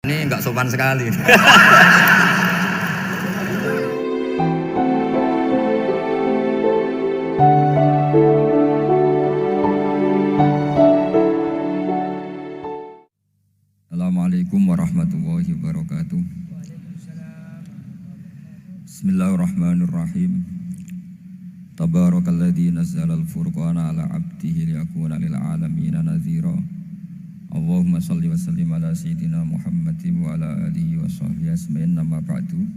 Ini enggak sopan sekali. Assalamualaikum warahmatullahi wabarakatuh. Bismillahirrahmanirrahim. Tabarakalladzi nazzala al-furqana ala 'abdihi liyakuna lil 'alamin nadhira. Allahumma shalli wa sallim ala sayyidina Muhammadin wa ala alihi wa sahbihi ajmain. Nama ba'du.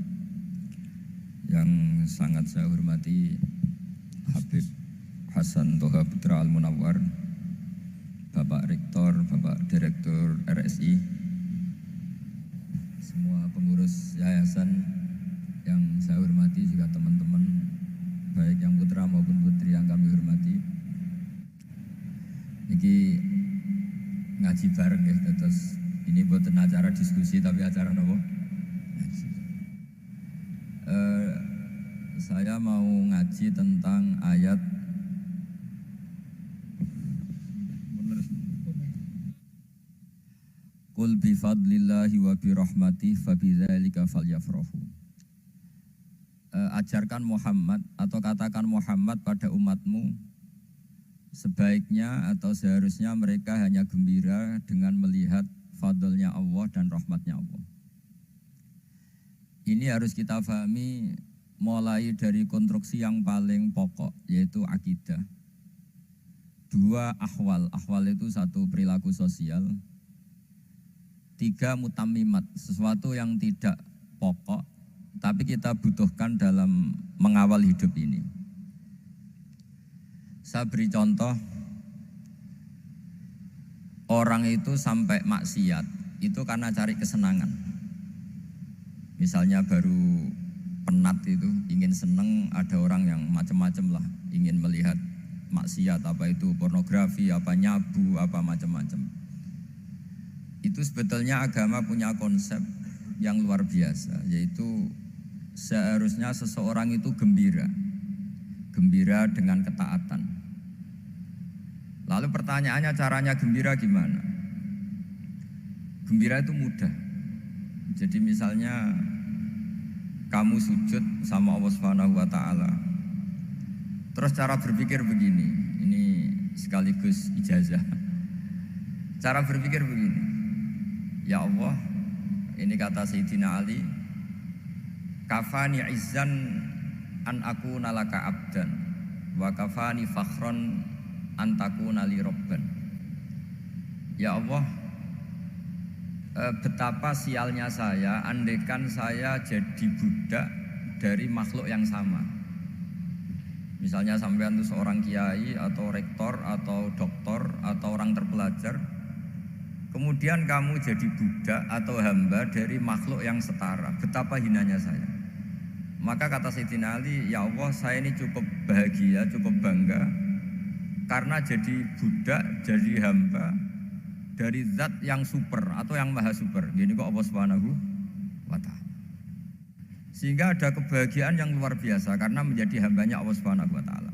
Yang sangat saya hormati Habib Hasan Toha Putra Al-Munawwar, Bapak Rektor, Bapak Direktur RSI, semua pengurus yayasan yang saya hormati, juga teman-teman baik yang putra maupun putri yang kami hormati. Niki ngaji bareng ya, terus ini bukan acara diskusi tapi acara nopo? Ngaji. Saya mau ngaji tentang ayat Qul bi fadlillahi wa bi rahmatihi fa bidzalika falyafrahu. Ajarkan Muhammad atau katakan Muhammad pada umatmu, sebaiknya atau seharusnya mereka hanya gembira dengan melihat fadlnya Allah dan rahmatnya Allah. Ini harus kita pahami mulai dari konstruksi yang paling pokok, yaitu akidah. Dua ahwal, ahwal itu satu perilaku sosial. Tiga mutammimat, sesuatu yang tidak pokok tapi kita butuhkan dalam mengawal hidup ini. Saya beri contoh, orang itu sampai maksiat itu karena cari kesenangan. Misalnya baru penat itu, ingin seneng, ada orang yang macam-macam lah, ingin melihat maksiat, apa itu pornografi, apa nyabu, apa macam-macam. Itu sebetulnya agama punya konsep yang luar biasa, yaitu seharusnya seseorang itu gembira dengan ketaatan. Lalu pertanyaannya, caranya gembira gimana? Gembira itu mudah. Jadi misalnya kamu sujud sama Allah Subhanahu wa taala. Terus cara berpikir begini, ini sekaligus ijazah. Cara berpikir begini. Ya Allah, ini kata Sayyidina Ali, kafani izzan an akuna laka abdan wa kafani fakhron an takuna li robban. Ya Allah, betapa sialnya saya andaikan saya jadi budak dari makhluk yang sama. Misalnya sampean itu seorang kiai atau rektor atau doktor atau orang terpelajar, kemudian kamu jadi budak atau hamba dari makhluk yang setara, betapa hinanya saya. Maka kata Sayyidina Ali, ya Allah, saya ini cukup bahagia, cukup bangga karena jadi budak, jadi hamba dari zat yang super atau yang maha super. Gini kok Allah Subhanahu wa ta'ala. Sehingga ada kebahagiaan yang luar biasa karena menjadi hambanya Allah Subhanahu wa ta'ala.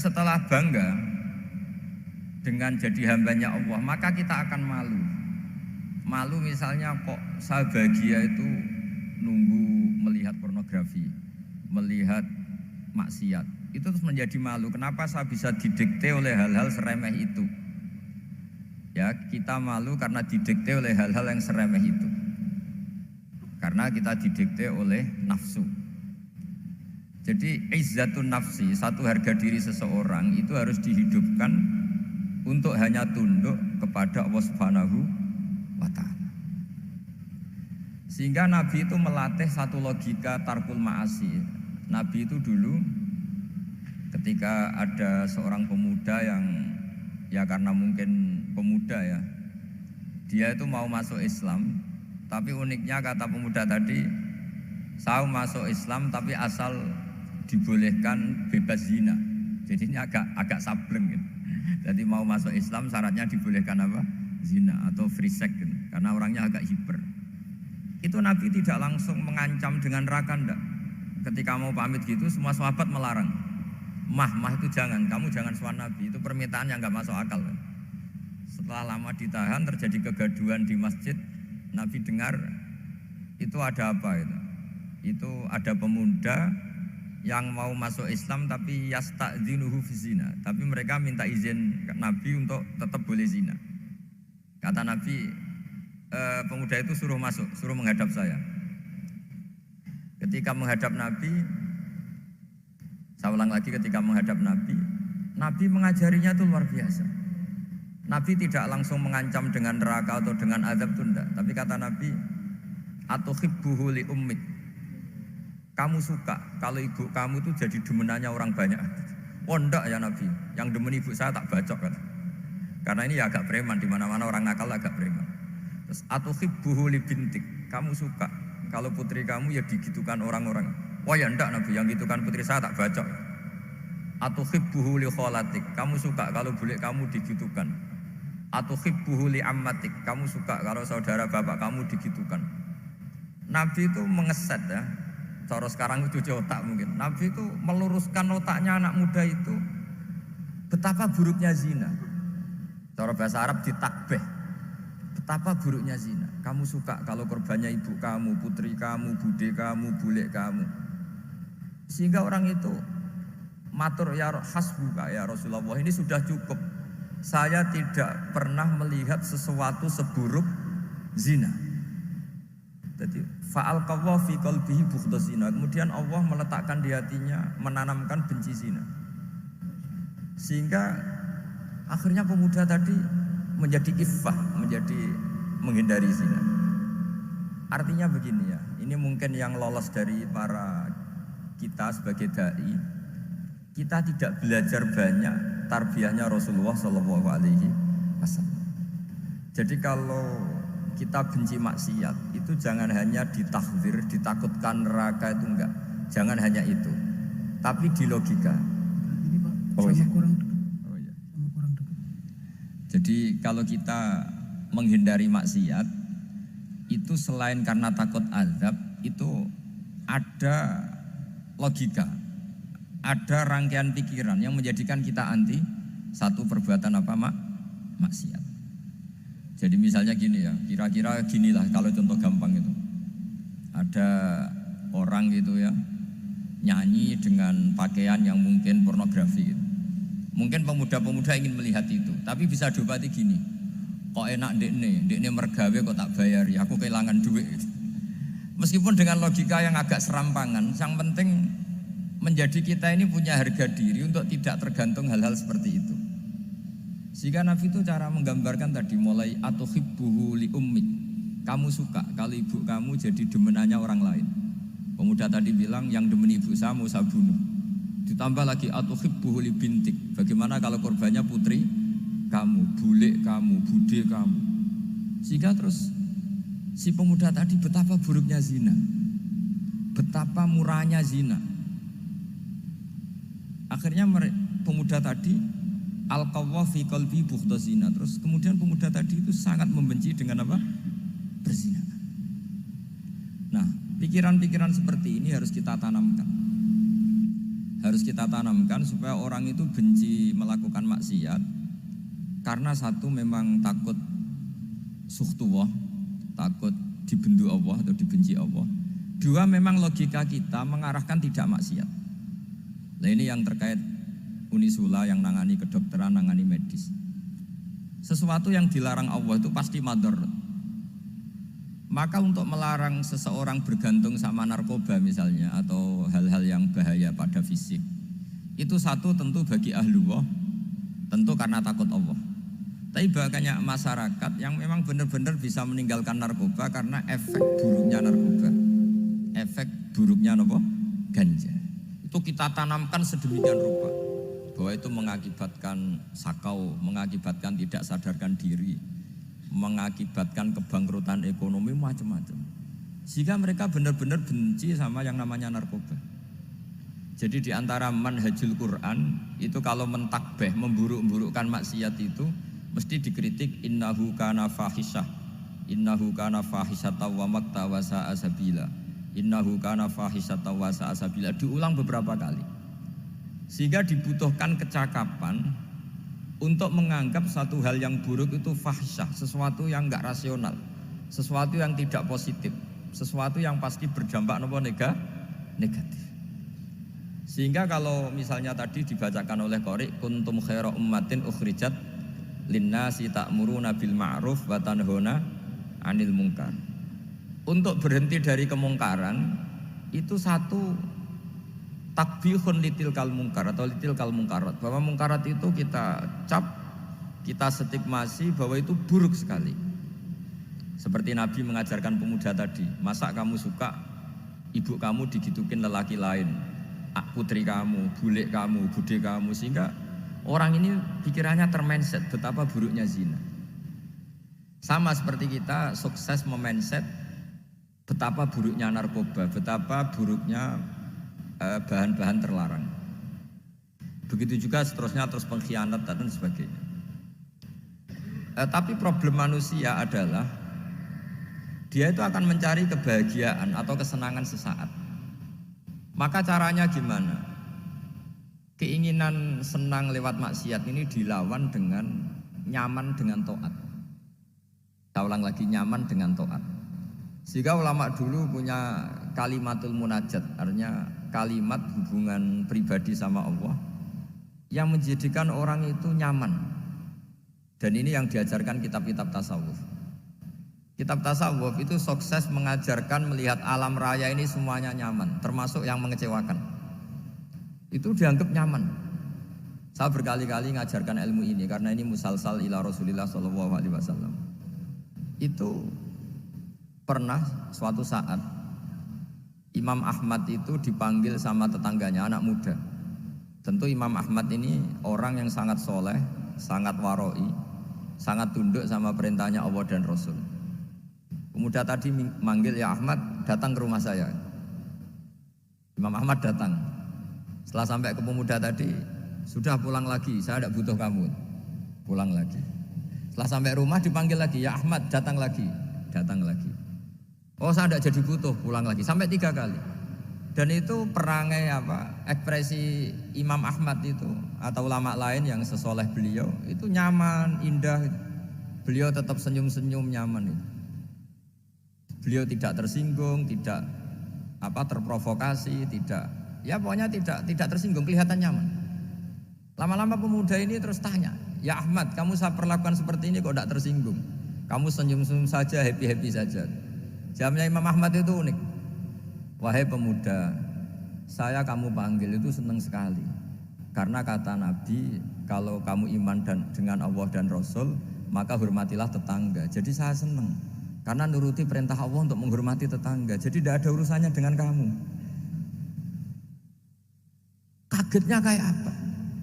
Setelah bangga dengan jadi hambanya Allah, maka kita akan malu. Malu misalnya, kok saya bahagia itu nunggu melihat pornografi, melihat maksiat. Itu terus menjadi malu. Kenapa saya bisa didikte oleh hal-hal seremeh itu? Ya, kita malu karena didikte oleh hal-hal yang seremeh itu. Karena kita didikte oleh nafsu. Jadi izzatun nafsi, satu harga diri seseorang itu harus dihidupkan untuk hanya tunduk kepada Allah Subhanahu wa ta'ala. Sehingga Nabi itu melatih satu logika tarkul ma'asi. Nabi itu dulu ketika ada seorang pemuda yang, ya karena mungkin pemuda ya, dia itu mau masuk Islam, tapi uniknya kata pemuda tadi, saya masuk Islam tapi asal dibolehkan bebas zina. Jadi ini agak sableng gitu. Jadi mau masuk Islam syaratnya dibolehkan apa? Zina atau free sex gitu. Karena orangnya agak hiper. Itu Nabi tidak langsung mengancam dengan neraka, enggak. Ketika mau pamit gitu, semua sahabat melarang. Mah itu jangan, kamu jangan suan Nabi, itu permintaan yang enggak masuk akal. Setelah lama ditahan terjadi kegaduhan di masjid. Nabi dengar itu ada apa itu? Itu ada pemuda yang mau masuk Islam tapi yasta'dzinuhu fi zina. Tapi mereka minta izin ke Nabi untuk tetap boleh zina. Kata Nabi, pemuda itu suruh masuk, suruh menghadap saya. Ketika menghadap Nabi, saya ulang lagi, ketika menghadap Nabi, Nabi mengajarinya itu luar biasa. Nabi tidak langsung mengancam dengan neraka atau dengan azab tunda, tapi kata Nabi, atuhibbuhu li ummik. Kamu suka kalau ibu kamu itu jadi demenannya orang banyak. Oh enggak ya Nabi, yang demen ibu saya tak bacok kan. Karena ini ya agak preman, di mana-mana orang nakal agak preman. Terus atuhibbuhu li bintik. Kamu suka kalau putri kamu ya digitukan orang-orang. Oh ya enggak Nabi, yang gitukan putri saya tak bacok. Atuhibbuhu li kholatik. Kamu suka kalau bule kamu digitukan. Atuhibbuhu li ammatik. Kamu suka kalau saudara bapak kamu digitukan. Nabi itu mengeset ya. Cara sekarang itu cuci otak mungkin. Nabi itu meluruskan otaknya anak muda itu betapa buruknya zina. Cara bahasa Arab ditakbih. Betapa buruknya zina. Kamu suka kalau korbannya ibu kamu, putri kamu, bude kamu, bule kamu. Sehingga orang itu matur ya hasbuka ya Rasulullah, ini sudah cukup. Saya tidak pernah melihat sesuatu seburuk zina. Jadi fa'al qawwa fi qalbihi bughdha zina. Kemudian Allah meletakkan di hatinya, menanamkan benci zina. Sehingga akhirnya pemuda tadi menjadi iffah, menjadi menghindari zina. Artinya begini ya, ini mungkin yang lolos dari para kita sebagai dai, kita tidak belajar banyak tarbiyahnya Rasulullah Shallallahu Alaihi Wasallam. Jadi kalau kita benci maksiat itu jangan hanya ditahdzir, ditakutkan neraka itu enggak. Jangan hanya itu. Tapi di logika. Ini Pak, kurang dekat. Jadi kalau kita menghindari maksiat itu selain karena takut azab, itu ada logika. Ada rangkaian pikiran yang menjadikan kita anti satu perbuatan apa maksiat. Jadi misalnya gini ya, kira-kira ginilah kalau contoh gampang itu. Ada orang gitu ya, nyanyi dengan pakaian yang mungkin pornografi gitu. Mungkin pemuda-pemuda ingin melihat itu, tapi bisa diobati gini. Kok enak dekne mergawe kok tak bayari, aku kehilangan duit gitu. Meskipun dengan logika yang agak serampangan, yang penting menjadi kita ini punya harga diri untuk tidak tergantung hal-hal seperti itu. Sehingga Nabi itu cara menggambarkan tadi mulai atuhibbuhu li ummik. Kamu suka kalau ibu kamu jadi demenannya orang lain. Pemuda tadi bilang yang demen ibu saya mau saya bunuh. Ditambah lagi atuhibbuhu li bintik. Bagaimana kalau korbannya putri kamu, bule kamu, bude kamu. Sehingga terus si pemuda tadi betapa buruknya zina. Betapa murahnya zina. Akhirnya pemuda tadi al-qawwa fi qalbi bughdha zina. Terus kemudian pemuda tadi itu sangat membenci dengan apa? Perzinahan. Nah, pikiran-pikiran seperti ini harus kita tanamkan. Harus kita tanamkan supaya orang itu benci melakukan maksiat. Karena satu memang takut sukhtuwah, takut dibendu Allah atau dibenci Allah. Dua memang logika kita mengarahkan tidak maksiat. Nah ini yang terkait Unisula yang nangani kedokteran, nangani medis. Sesuatu yang dilarang Allah itu pasti madharat. Maka untuk melarang seseorang bergantung sama narkoba misalnya atau hal-hal yang bahaya pada fisik, itu satu tentu bagi ahlullah, tentu karena takut Allah. Tapi banyak masyarakat yang memang benar-benar bisa meninggalkan narkoba karena efek buruknya narkoba, efek buruknya ganja. Itu kita tanamkan sedemikian rupa bahwa itu mengakibatkan sakau, mengakibatkan tidak sadarkan diri, mengakibatkan kebangkrutan ekonomi macam-macam. Sehingga mereka benar-benar benci sama yang namanya narkoba. Jadi di antara manhajul Quran itu kalau mentakbih, memburuk-burukkan maksiat itu mesti dikritik innahu kana fahisyah. Innahu kana fahisyata wa makta wa sa'a sabila. Innahu kana fahisyata wa sa'a sabila. Diulang beberapa kali. Sehingga dibutuhkan kecakapan untuk menganggap satu hal yang buruk itu fahsyah, sesuatu yang enggak rasional, sesuatu yang tidak positif, sesuatu yang pasti berdampak negatif. Sehingga kalau misalnya tadi dibacakan oleh qari kuntum khaira ummatin ukhrijat linnasi ta'muruna bil ma'ruf wa tanhauna 'anil munkar. Untuk berhenti dari kemungkaran itu satu takbihun litilkal munkar atau litilkal munkarat, bahwa munkarat itu kita cap, kita stigmasi bahwa itu buruk sekali. Seperti Nabi mengajarkan pemuda tadi, masa kamu suka ibu kamu digitukin lelaki lain, putri kamu, bule kamu, bude kamu, sehingga orang ini pikirannya termindset betapa buruknya zina. Sama seperti kita sukses memindset betapa buruknya narkoba, betapa buruknya bahan-bahan terlarang. Begitu juga seterusnya, terus pengkhianat dan sebagainya. Tapi problem manusia adalah dia itu akan mencari kebahagiaan atau kesenangan sesaat. Maka caranya gimana? Keinginan senang lewat maksiat ini dilawan dengan nyaman dengan taat. Saya ulang lagi, nyaman dengan taat. Sehingga ulama dulu punya kalimatul munajat, artinya kalimat hubungan pribadi sama Allah yang menjadikan orang itu nyaman. Dan ini yang diajarkan kitab-kitab tasawuf. Kitab tasawuf itu sukses mengajarkan melihat alam raya ini semuanya nyaman, termasuk yang mengecewakan. Itu dianggap nyaman. Saya berkali-kali mengajarkan ilmu ini karena ini musalsal ila Rasulillah SAW. Itu pernah suatu saat Imam Ahmad itu dipanggil sama tetangganya, anak muda. Tentu Imam Ahmad ini orang yang sangat soleh, sangat waroi, sangat tunduk sama perintahnya Allah dan Rasul. Pemuda tadi manggil, ya Ahmad, datang ke rumah saya. Imam Ahmad datang. Setelah sampai ke pemuda tadi, sudah pulang lagi, saya tidak butuh kamu. Pulang lagi. Setelah sampai rumah dipanggil lagi, ya Ahmad, datang lagi. Datang lagi. Oh, saya tidak jadi butuh, pulang lagi. Sampai 3 kali. Dan itu perangai ekspresi Imam Ahmad itu atau ulama lain yang sesoleh beliau itu nyaman, indah. Beliau tetap senyum-senyum, nyaman itu. Beliau tidak tersinggung, tidak terprovokasi, pokoknya tidak tersinggung, kelihatan nyaman. Lama-lama pemuda ini terus tanya, ya Ahmad, kamu saya perlakukan seperti ini kok tidak tersinggung? Kamu senyum-senyum saja, happy-happy saja. Jawabnya Imam Ahmad itu unik. Wahai pemuda, saya kamu panggil itu senang sekali. Karena kata Nabi, kalau kamu iman dengan Allah dan Rasul, maka hormatilah tetangga. Jadi saya senang. Karena nuruti perintah Allah untuk menghormati tetangga. Jadi tidak ada urusannya dengan kamu. Kagetnya kayak apa?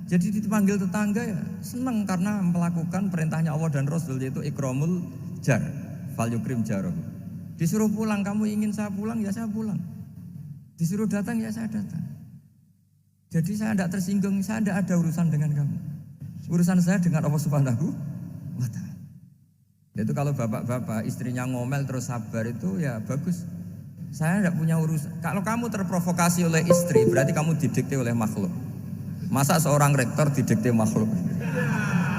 Jadi dipanggil tetangga ya senang karena melakukan perintahnya Allah dan Rasul, yaitu ikramul jar, fal yukrim jarahu. Disuruh pulang, kamu ingin saya pulang, ya saya pulang. Disuruh datang, ya saya datang. Jadi saya tidak tersinggung, saya tidak ada urusan dengan kamu. Urusan saya dengan Allah Subhanahu wa ta'ala. Itu kalau bapak-bapak istrinya ngomel terus sabar itu ya bagus. Saya tidak punya urusan. Kalau kamu terprovokasi oleh istri, berarti kamu didikte oleh makhluk. Masa seorang rektor didikte makhluk?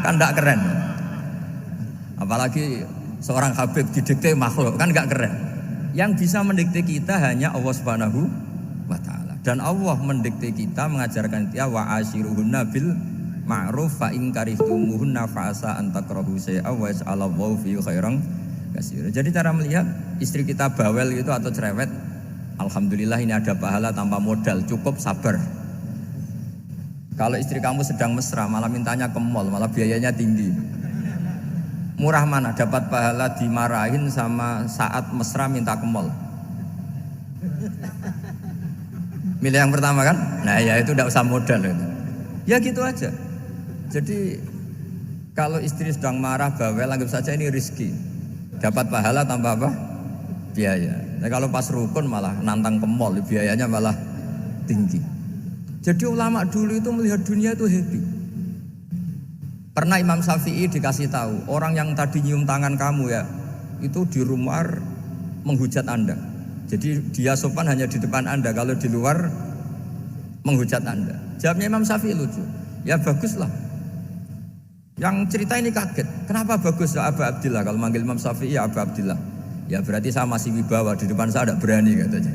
Kan tidak keren. Apalagi seorang habib didikte makhluk, kan enggak keren. Yang bisa mendikte kita hanya Allah Subhanahu wa ta'ala. Dan Allah mendikte kita, mengajarkan kita wa ashiruhunna bil ma'ruf fa in karihtumuhunna fa asa an takrahu shay'a wa yaj'alallahu fi khairan katsira. Jadi cara melihat istri kita bawel gitu atau cerewet, alhamdulillah ini ada pahala tanpa modal, cukup sabar. Kalau istri kamu sedang mesra malah mintanya ke mall, malah biayanya tinggi. Murah mana dapat pahala dimarahin sama saat mesra minta ke mall? Milih yang pertama kan? Nah ya itu tidak usah modal itu. Ya gitu aja. Jadi kalau istri sedang marah bawel, anggap saja ini rezeki. Dapat pahala tanpa apa? Biaya. Nah kalau pas rukun malah nantang ke mall, biayanya malah tinggi. Jadi ulama dulu itu melihat dunia itu happy. Pernah Imam Syafi'i dikasih tahu, orang yang tadi nyium tangan kamu ya, itu di rumah menghujat Anda. Jadi dia sopan hanya di depan Anda, kalau di luar menghujat Anda. Jawabnya Imam Syafi'i lucu. Ya baguslah. Yang cerita ini kaget. Kenapa bagus Aba Abdillah kalau manggil Imam Syafi'i ya Aba Abdillah? Ya berarti saya masih wibawa, di depan saya tidak berani katanya.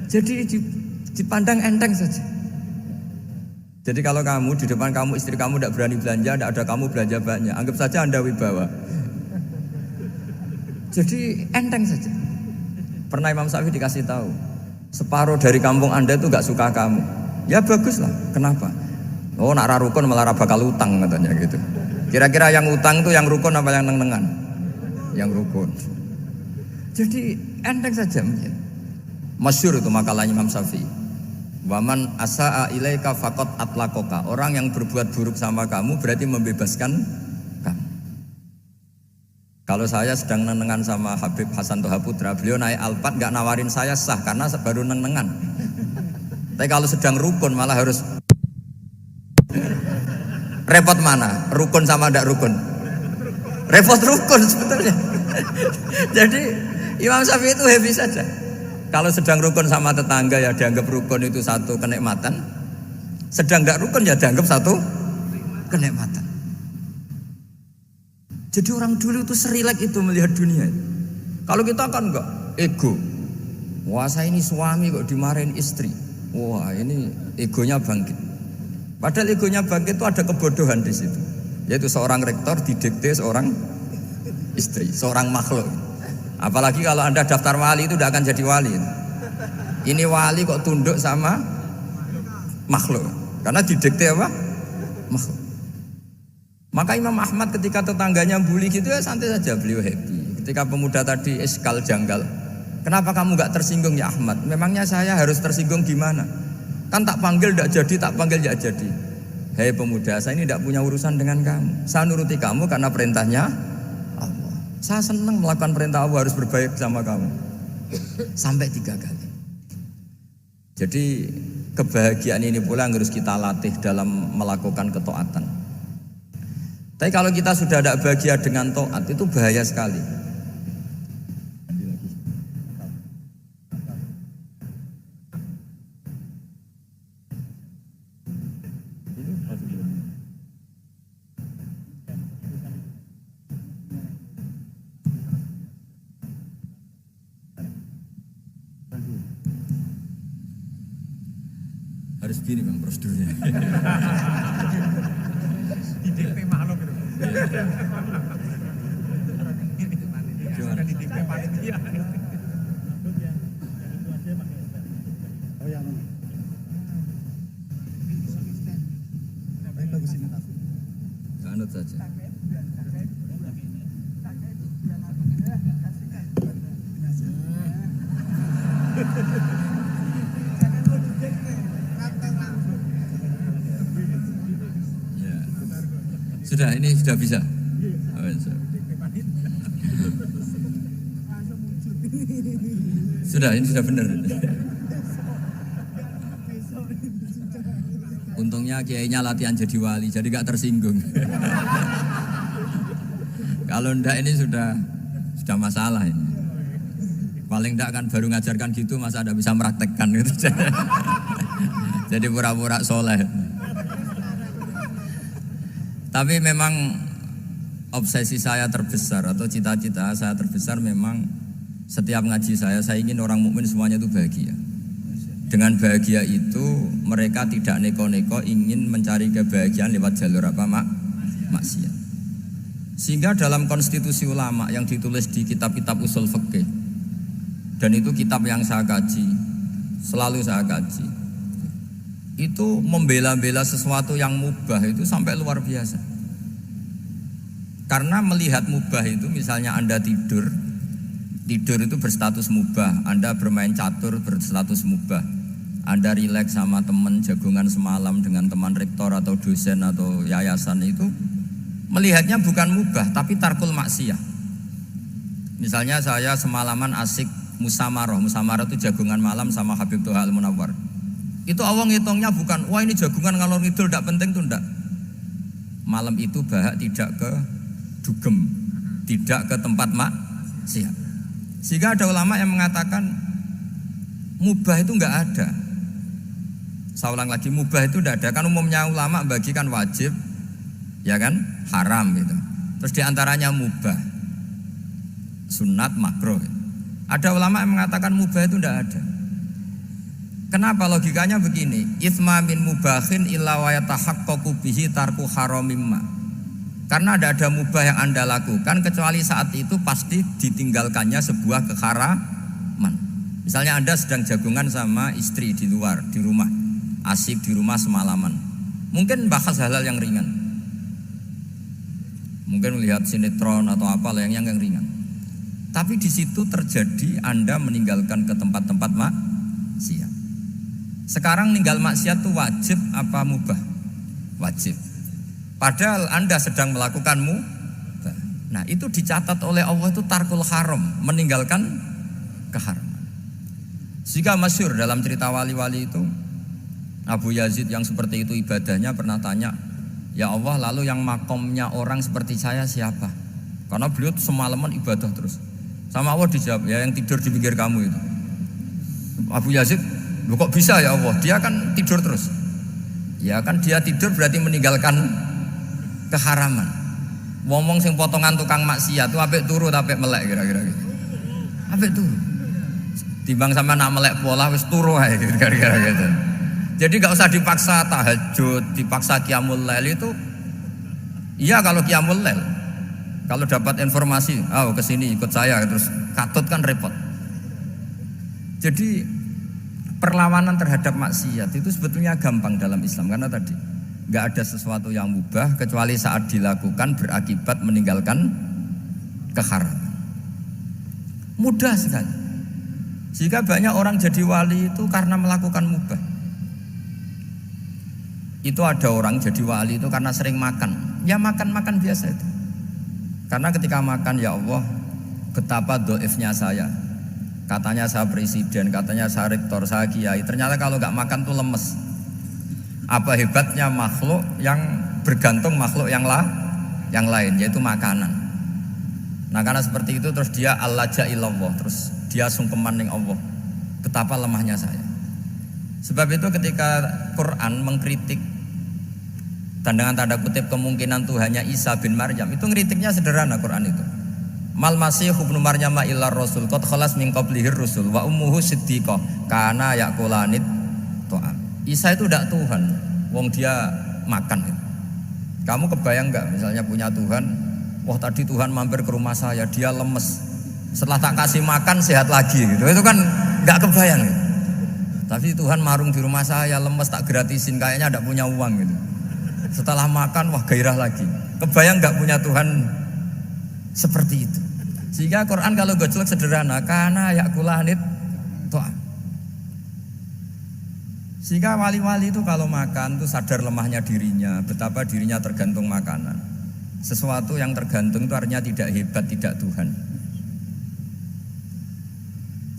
Jadi dipandang enteng saja. Jadi kalau kamu di depan kamu istri kamu tidak berani belanja, tidak ada kamu belanja banyak, anggap saja Anda wibawa. Jadi enteng saja. Pernah Imam Syafi'i dikasih tahu, separuh dari kampung Anda itu gak suka kamu. Ya baguslah. Kenapa? Oh nak rukun malah bakal utang katanya gitu. Kira-kira yang utang tuh yang rukun apa yang neng-nengan? Yang rukun. Jadi enteng saja mungkin. Masyhur itu makalahnya Imam Syafi'i. Waman asa'a ilaika faqad atlaqaka. Orang yang berbuat buruk sama kamu berarti membebaskan kamu. Kalau saya sedang nenengan sama Habib Hasan Toha Putra, beliau naik Alphard nggak nawarin saya sah karena baru nenengan. Tapi kalau sedang rukun malah harus repot mana? Rukun sama tidak rukun? Repot rukun sebetulnya. Jadi Imam Syafi'i itu happy saja. Kalau sedang rukun sama tetangga ya dianggap rukun itu satu kenikmatan. Sedang tidak rukun ya dianggap satu kenikmatan. Jadi orang dulu itu serilek itu melihat dunia. Kalau kita kan enggak, ego. Wah saya ini suami kok dimarahin istri. Wah ini egonya bangkit. Padahal egonya bangkit itu ada kebodohan di situ. Yaitu seorang rektor didikte seorang istri, seorang makhluk. Apalagi kalau Anda daftar wali itu tidak akan jadi wali. Ini wali kok tunduk sama makhluk. Karena didikte apa? Makhluk. Maka Imam Ahmad ketika tetangganya bully gitu ya santai saja, beliau happy. Ketika pemuda tadi eskal janggal, kenapa kamu gak tersinggung ya Ahmad? Memangnya saya harus tersinggung di mana? Kan tak panggil tidak jadi, tak panggil tidak jadi. Hei pemuda, saya ini tidak punya urusan dengan kamu. Saya nuruti kamu karena perintahnya Allah. Saya senang melakukan perintah Allah, harus berbaik sama kamu. Sampai 3 kali. Jadi kebahagiaan ini pula yang harus kita latih dalam melakukan ketaatan. Tapi kalau kita sudah tidak bahagia dengan taat itu bahaya sekali. Harus gini Bang prosedurnya. Didikte makhluk itu. Gimana? Didikte panitia. Oh yang baik bagus ini tak. Anut saja. Sudah, ini sudah bisa. Sudah, ini sudah benar. Untungnya kiainya latihan jadi wali, jadi gak tersinggung. Kalau ndak ini sudah masalah ini. Paling ndak kan baru ngajarkan gitu, masa ada bisa meraktekkan gitu. Jadi pura-pura soleh. Tapi memang obsesi saya terbesar atau cita-cita saya terbesar memang setiap ngaji saya ingin orang mukmin semuanya itu bahagia. Dengan bahagia itu mereka tidak neko-neko ingin mencari kebahagiaan lewat jalur apa maksiat. Sehingga dalam konstitusi ulama yang ditulis di kitab-kitab usul fikih, dan itu kitab yang saya kaji, selalu saya kaji, itu membela-bela sesuatu yang mubah itu sampai luar biasa. Karena melihat mubah itu, misalnya Anda tidur itu berstatus mubah. Anda bermain catur berstatus mubah. Anda rileks sama teman jagungan semalam dengan teman rektor atau dosen atau yayasan, itu melihatnya bukan mubah tapi tarkul maksiyah. Misalnya saya semalaman asik musamarah itu jagungan malam sama Habib Toha Al-Munawwar. Itu awang ngitungnya bukan, wah ini jagungan ngalor ngidul tidak penting tuh, enggak. Malam itu bahak tidak ke dugem, tidak ke tempat maksiat. Sehingga ada ulama yang mengatakan mubah itu enggak ada. Saya ulang lagi, mubah itu tidak ada. Kan umumnya ulama bagikan wajib, ya kan? Haram gitu. Terus diantaranya mubah, sunat, makruh. Ada ulama yang mengatakan mubah itu tidak ada. Kenapa? Logikanya begini, itsma min mubahin illa wa yatahaqqaqu bihi tarku haramimma. Karena tidak ada mubah yang Anda lakukan kecuali saat itu pasti ditinggalkannya sebuah keharaman. Misalnya Anda sedang jagungan sama istri di luar, di rumah, asik di rumah semalaman. Mungkin bahas hal-hal yang ringan. Mungkin lihat sinetron atau apalah yang ringan. Tapi di situ terjadi Anda meninggalkan ke tempat-tempat maksiat. Sekarang ninggal maksiat itu wajib apa mubah? Wajib. Padahal Anda sedang melakukan mubah. Nah, itu dicatat oleh Allah itu tarkul haram, meninggalkan keharaman. Jika masyhur dalam cerita wali-wali itu, Abu Yazid yang seperti itu ibadahnya pernah tanya, "Ya Allah, lalu yang makomnya orang seperti saya siapa?" Karena beliau semalaman ibadah terus. Sama Allah dijawab, "Ya yang tidur di pinggir kamu itu." Abu Yazid, "Loh kok bisa ya Allah? Dia kan tidur terus." Ya kan dia tidur berarti meninggalkan keharaman. Ngomong sing potongan tukang maksiat tuh apik turu apik melek kira-kira gitu. Apik turu. Timbang sama nak melek pola wis turu ae kira-kira gitu. Jadi enggak usah dipaksa tahajud, dipaksa qiyamul lail itu. Iya kalau qiyamul lail. Kalau dapat informasi, ke sini ikut saya terus katut kan repot. Jadi perlawanan terhadap maksiat itu sebetulnya gampang dalam Islam karena tadi nggak ada sesuatu yang mubah kecuali saat dilakukan berakibat meninggalkan keharaman. Mudah sekali. Jika banyak orang jadi wali itu karena melakukan mubah. Itu ada orang jadi wali itu karena sering makan. Ya makan biasa itu. Karena ketika makan, ya Allah, betapa doifnya saya. Katanya saya presiden, katanya saya rektor, saya kiai. Ternyata kalau nggak makan tuh lemes. Apa hebatnya makhluk yang bergantung makhluk yang lain, yaitu makanan. Nah karena seperti itu terus dia al-laja ilallah, terus dia sungkeman ning Allah. Betapa lemahnya saya. Sebab itu ketika Quran mengkritik dan dengan tanda kutip kemungkinan Tuhannya Isa bin Maryam, itu ngeritiknya sederhana Quran itu. Mal masih ibnu Maryam illar rasul qad khalas min qablihir rusul wa ummuhu siddiqah kana yaqulanit ta'am. Isa itu tidak Tuhan, wong dia makan. Kamu kebayang enggak misalnya punya Tuhan, wah tadi Tuhan mampir ke rumah saya, dia lemes. Setelah tak kasih makan sehat lagi gitu. Itu kan enggak kebayang gitu. Tapi Tuhan marung di rumah saya, lemes tak gratisin, kayaknya enggak punya uang gitu. Setelah makan wah gairah lagi. Kebayang enggak punya Tuhan seperti itu. Sehingga Quran kalau gojlok sederhana, kana yaqulanit ta'am. Sehingga wali-wali itu kalau makan itu sadar lemahnya dirinya, betapa dirinya tergantung makanan. Sesuatu yang tergantung itu artinya tidak hebat, tidak Tuhan.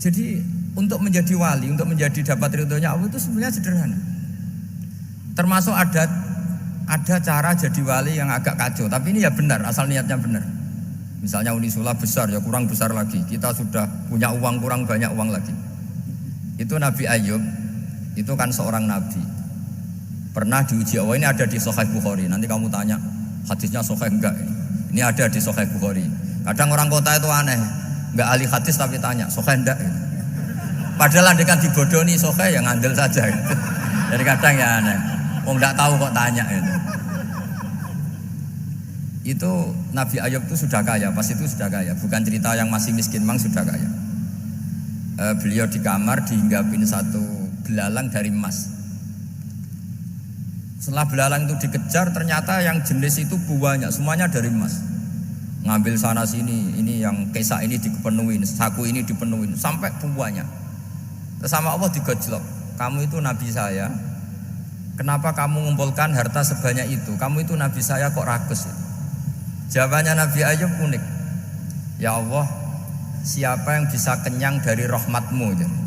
Jadi untuk menjadi wali, untuk menjadi dapat ridhonya Allah itu sebenarnya sederhana. Termasuk ada cara jadi wali yang agak kacau, tapi ini ya benar, asal niatnya benar. Misalnya Unisula besar, ya kurang besar lagi. Kita sudah punya uang, kurang banyak uang lagi. Itu Nabi Ayub. Itu kan seorang nabi. Pernah diuji Allah, ini ada di Sahih Bukhari. Nanti kamu tanya, hadisnya sahih enggak? Ini ada di Sahih Bukhari. Kadang orang kota itu aneh, enggak ahli hadis tapi tanya, sahih enggak? Padahal andekan dibodoni sahih yang ngandel saja. Jadi kadang ya aneh. Wong enggak tahu kok tanya itu. Itu Nabi Ayub itu sudah kaya, pas itu sudah kaya. Bukan cerita yang masih miskin, memang sudah kaya. Beliau di kamar dihinggapin satu belalang dari emas. Setelah belalang itu dikejar, ternyata yang jenis itu banyak, semuanya dari emas. Ngambil sana sini, ini yang kesak ini dipenuhin, saku ini dipenuhin, sampai banyak. Sama Allah digojlok, kamu itu nabi saya, kenapa kamu mengumpulkan harta sebanyak itu? Kamu itu nabi saya kok rakus? Jawabannya Nabi Ayub unik. Ya Allah, siapa yang bisa kenyang dari rahmatmu?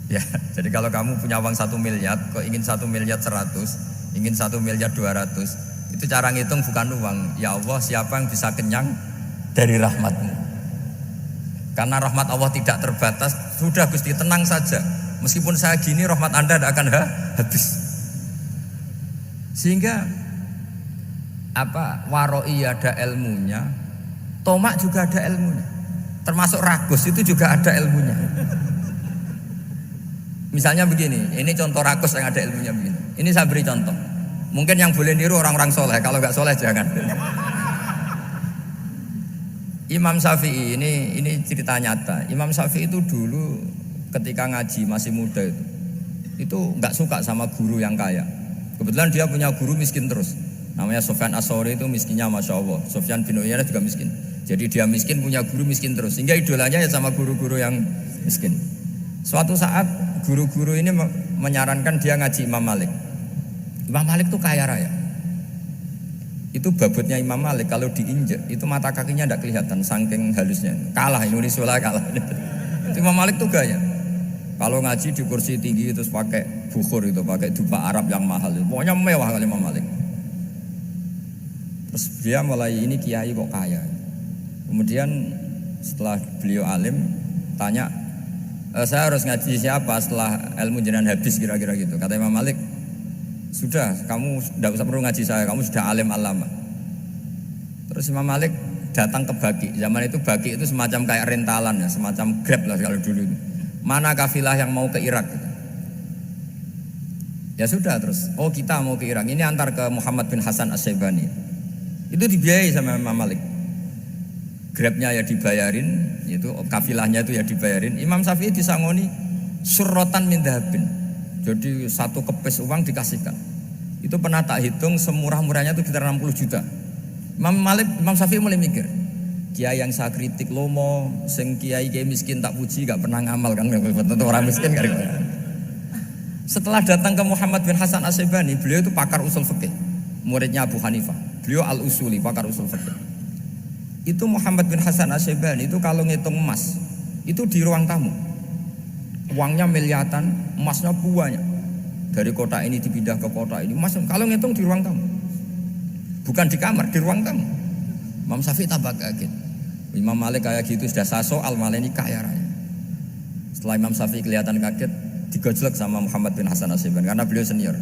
Ya, jadi kalau kamu punya uang 1 miliar, kok ingin 1 miliar 100, ingin 1 miliar 200, itu cara ngitung bukan uang. Ya Allah, siapa yang bisa kenyang dari rahmatmu? Karena rahmat Allah tidak terbatas. Sudah Gusti, tenang saja. Meskipun saya gini, rahmat Anda tidak akan habis. Sehingga Waroi ada ilmunya, tomak juga ada ilmunya. Termasuk ragus itu juga ada ilmunya. Misalnya begini, ini contoh ragus yang ada ilmunya begini. Ini saya beri contoh. Mungkin yang boleh niru orang-orang soleh, kalau nggak soleh jangan. Imam Syafi'i ini cerita nyata. Imam Syafi'i itu dulu ketika ngaji masih muda itu nggak suka sama guru yang kaya. Kebetulan dia punya guru miskin terus. Namanya Sufyan As-Tsauri, itu miskinnya Masya Allah. Sufyan bin Uyainah juga miskin. Jadi dia miskin, punya guru miskin terus. Sehingga idolanya ya sama guru-guru yang miskin. Suatu saat guru-guru ini menyarankan dia ngaji Imam Malik. Imam Malik itu kaya raya. Itu babutnya Imam Malik kalau diinjek itu mata kakinya tidak kelihatan saking halusnya. Kalah Indonesia kalah. Itu Imam Malik tuh gaya. Kalau ngaji di kursi tinggi terus pakai bukhur itu, pakai dupa Arab yang mahal. Pokoknya mewah kali Imam Malik. Terus dia mulai ini kiai kok kaya. Kemudian setelah beliau alim tanya, saya harus ngaji siapa setelah ilmu jenengan habis kira-kira gitu. Kata Imam Malik, sudah kamu tidak usah perlu ngaji saya, kamu sudah alim alama. Terus Imam Malik datang ke Baki. Zaman itu Baki itu semacam kayak rentalan ya, semacam Grab lah kalau dulu. Mana kafilah yang mau ke Irak? Ya sudah terus. Oh kita mau ke Irak. Ini antar ke Muhammad bin Hasan As-Syaibani. Itu dibiayai sama Imam Malik. Grabnya ya dibayarin, itu kafilahnya itu ya dibayarin. Imam Syafi'i disangoni surrotan min dhahabin. Jadi satu kepes uang dikasihkan. Itu pernah tak hitung semurah-murahnya itu sekitar 60 juta. Imam Syafi'i mulai mikir, kiai yang saya kritik lomo, sing kiai miskin tak puji, gak pernah ngamal kan, tentu orang miskin kan. Setelah datang ke Muhammad bin Hasan As-Syaibani, beliau itu pakar usul fikih, muridnya Abu Hanifah. Beliau al-usuli, pakar usul fikih. Itu Muhammad bin Hasan As-Syaibani itu kalau ngitung emas, itu di ruang tamu. Uangnya miliatan, emasnya banyak. Dari kota ini dipindah ke kota ini, emas kalau ngitung di ruang tamu. Bukan di kamar, di ruang tamu. Imam Syafi'i tambah kaget. Imam Malik kayak gitu sudah saso, al-Malik ini kaya raya. Setelah Imam Syafi'i kelihatan kaget, digojlek sama Muhammad bin Hasan As-Syaibani karena beliau senior.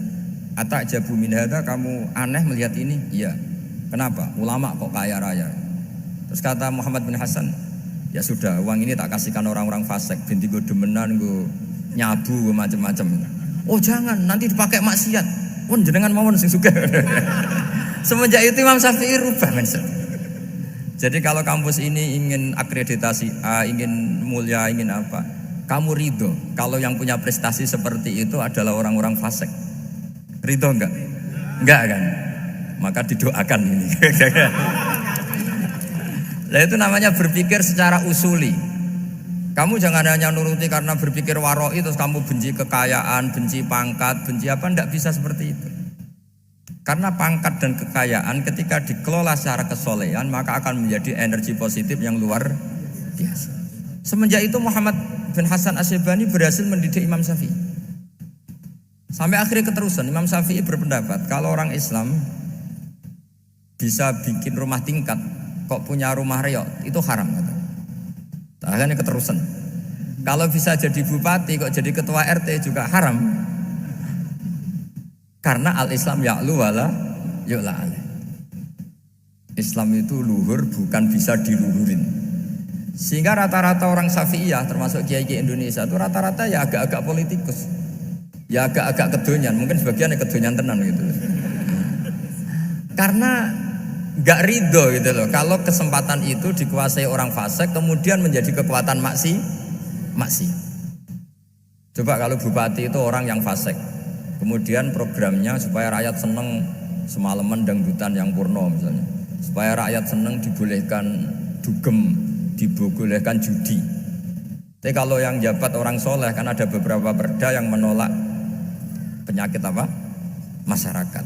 Ata'jabu min hadza, kamu aneh melihat ini? Iya. Kenapa? Ulama kok kaya raya. Terus kata Muhammad bin Hasan, ya sudah, uang ini tak kasihkan orang-orang fasik, binti gue demenan, gue nyabu, gue macam-macam. Oh jangan, nanti dipakai maksiat. Pun jenengan mawon sing suka. Semenjak itu Imam Syafi'i rubah mindset. Jadi kalau kampus ini ingin akreditasi A, ingin mulia, ingin apa, kamu ridho kalau yang punya prestasi seperti itu adalah orang-orang fasik. Ridho enggak? Enggak kan? Maka didoakan ini. Nah itu namanya berpikir secara usuli. Kamu jangan hanya nuruti karena berpikir waroi terus kamu benci kekayaan, benci pangkat, benci apa, enggak bisa seperti itu. Karena pangkat dan kekayaan ketika dikelola secara kesolehan maka akan menjadi energi positif yang luar biasa. Semenjak itu Muhammad bin Hasan As-Syaibani berhasil mendidik Imam Syafi'i. Sampai akhirnya keterusan Imam Syafi'i berpendapat kalau orang Islam bisa bikin rumah tingkat kok punya rumah reot itu haram. Akhirnya keterusan. Kalau bisa jadi bupati kok jadi ketua RT juga haram. Karena al-Islam ya'lu wala yu'la alaih. Islam itu luhur bukan bisa diluhurin. Sehingga rata-rata orang Syafi'iyah termasuk kiai-kiai Indonesia itu rata-rata ya agak-agak politikus. Ya agak-agak kedonyan, mungkin sebagian kedonyan tenan gitu. Karena enggak ridho gitu loh. Kalau kesempatan itu dikuasai orang fasik kemudian menjadi kekuatan maksi. Coba kalau bupati itu orang yang fasik. Kemudian programnya supaya rakyat seneng semalaman dangdutan yang purno misalnya. Supaya rakyat seneng dibolehkan dugem, dibolehkan judi. Tapi kalau yang jabat orang soleh kan ada beberapa perda yang menolak penyakit apa? Masyarakat.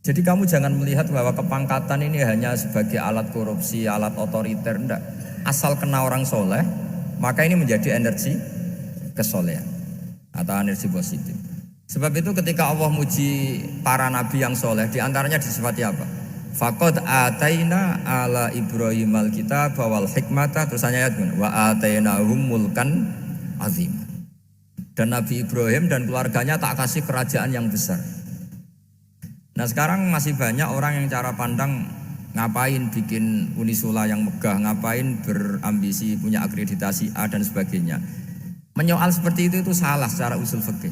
Jadi kamu jangan melihat bahwa kepangkatan ini hanya sebagai alat korupsi, alat otoriter, enggak. Asal kena orang soleh, maka ini menjadi energi kesolehan atau energi positif. Sebab itu ketika Allah muji para nabi yang soleh, diantaranya disifati apa? Faqad ataina ala Ibrahim al-kitab wal hikmata, terusannya ayat wa atainahum mulkan azim. Dan Nabi Ibrahim dan keluarganya tak kasih kerajaan yang besar. Nah sekarang masih banyak orang yang cara pandang ngapain bikin Unisula yang megah, ngapain berambisi punya akreditasi A dan sebagainya. Menyoal seperti itu salah secara usul fikih.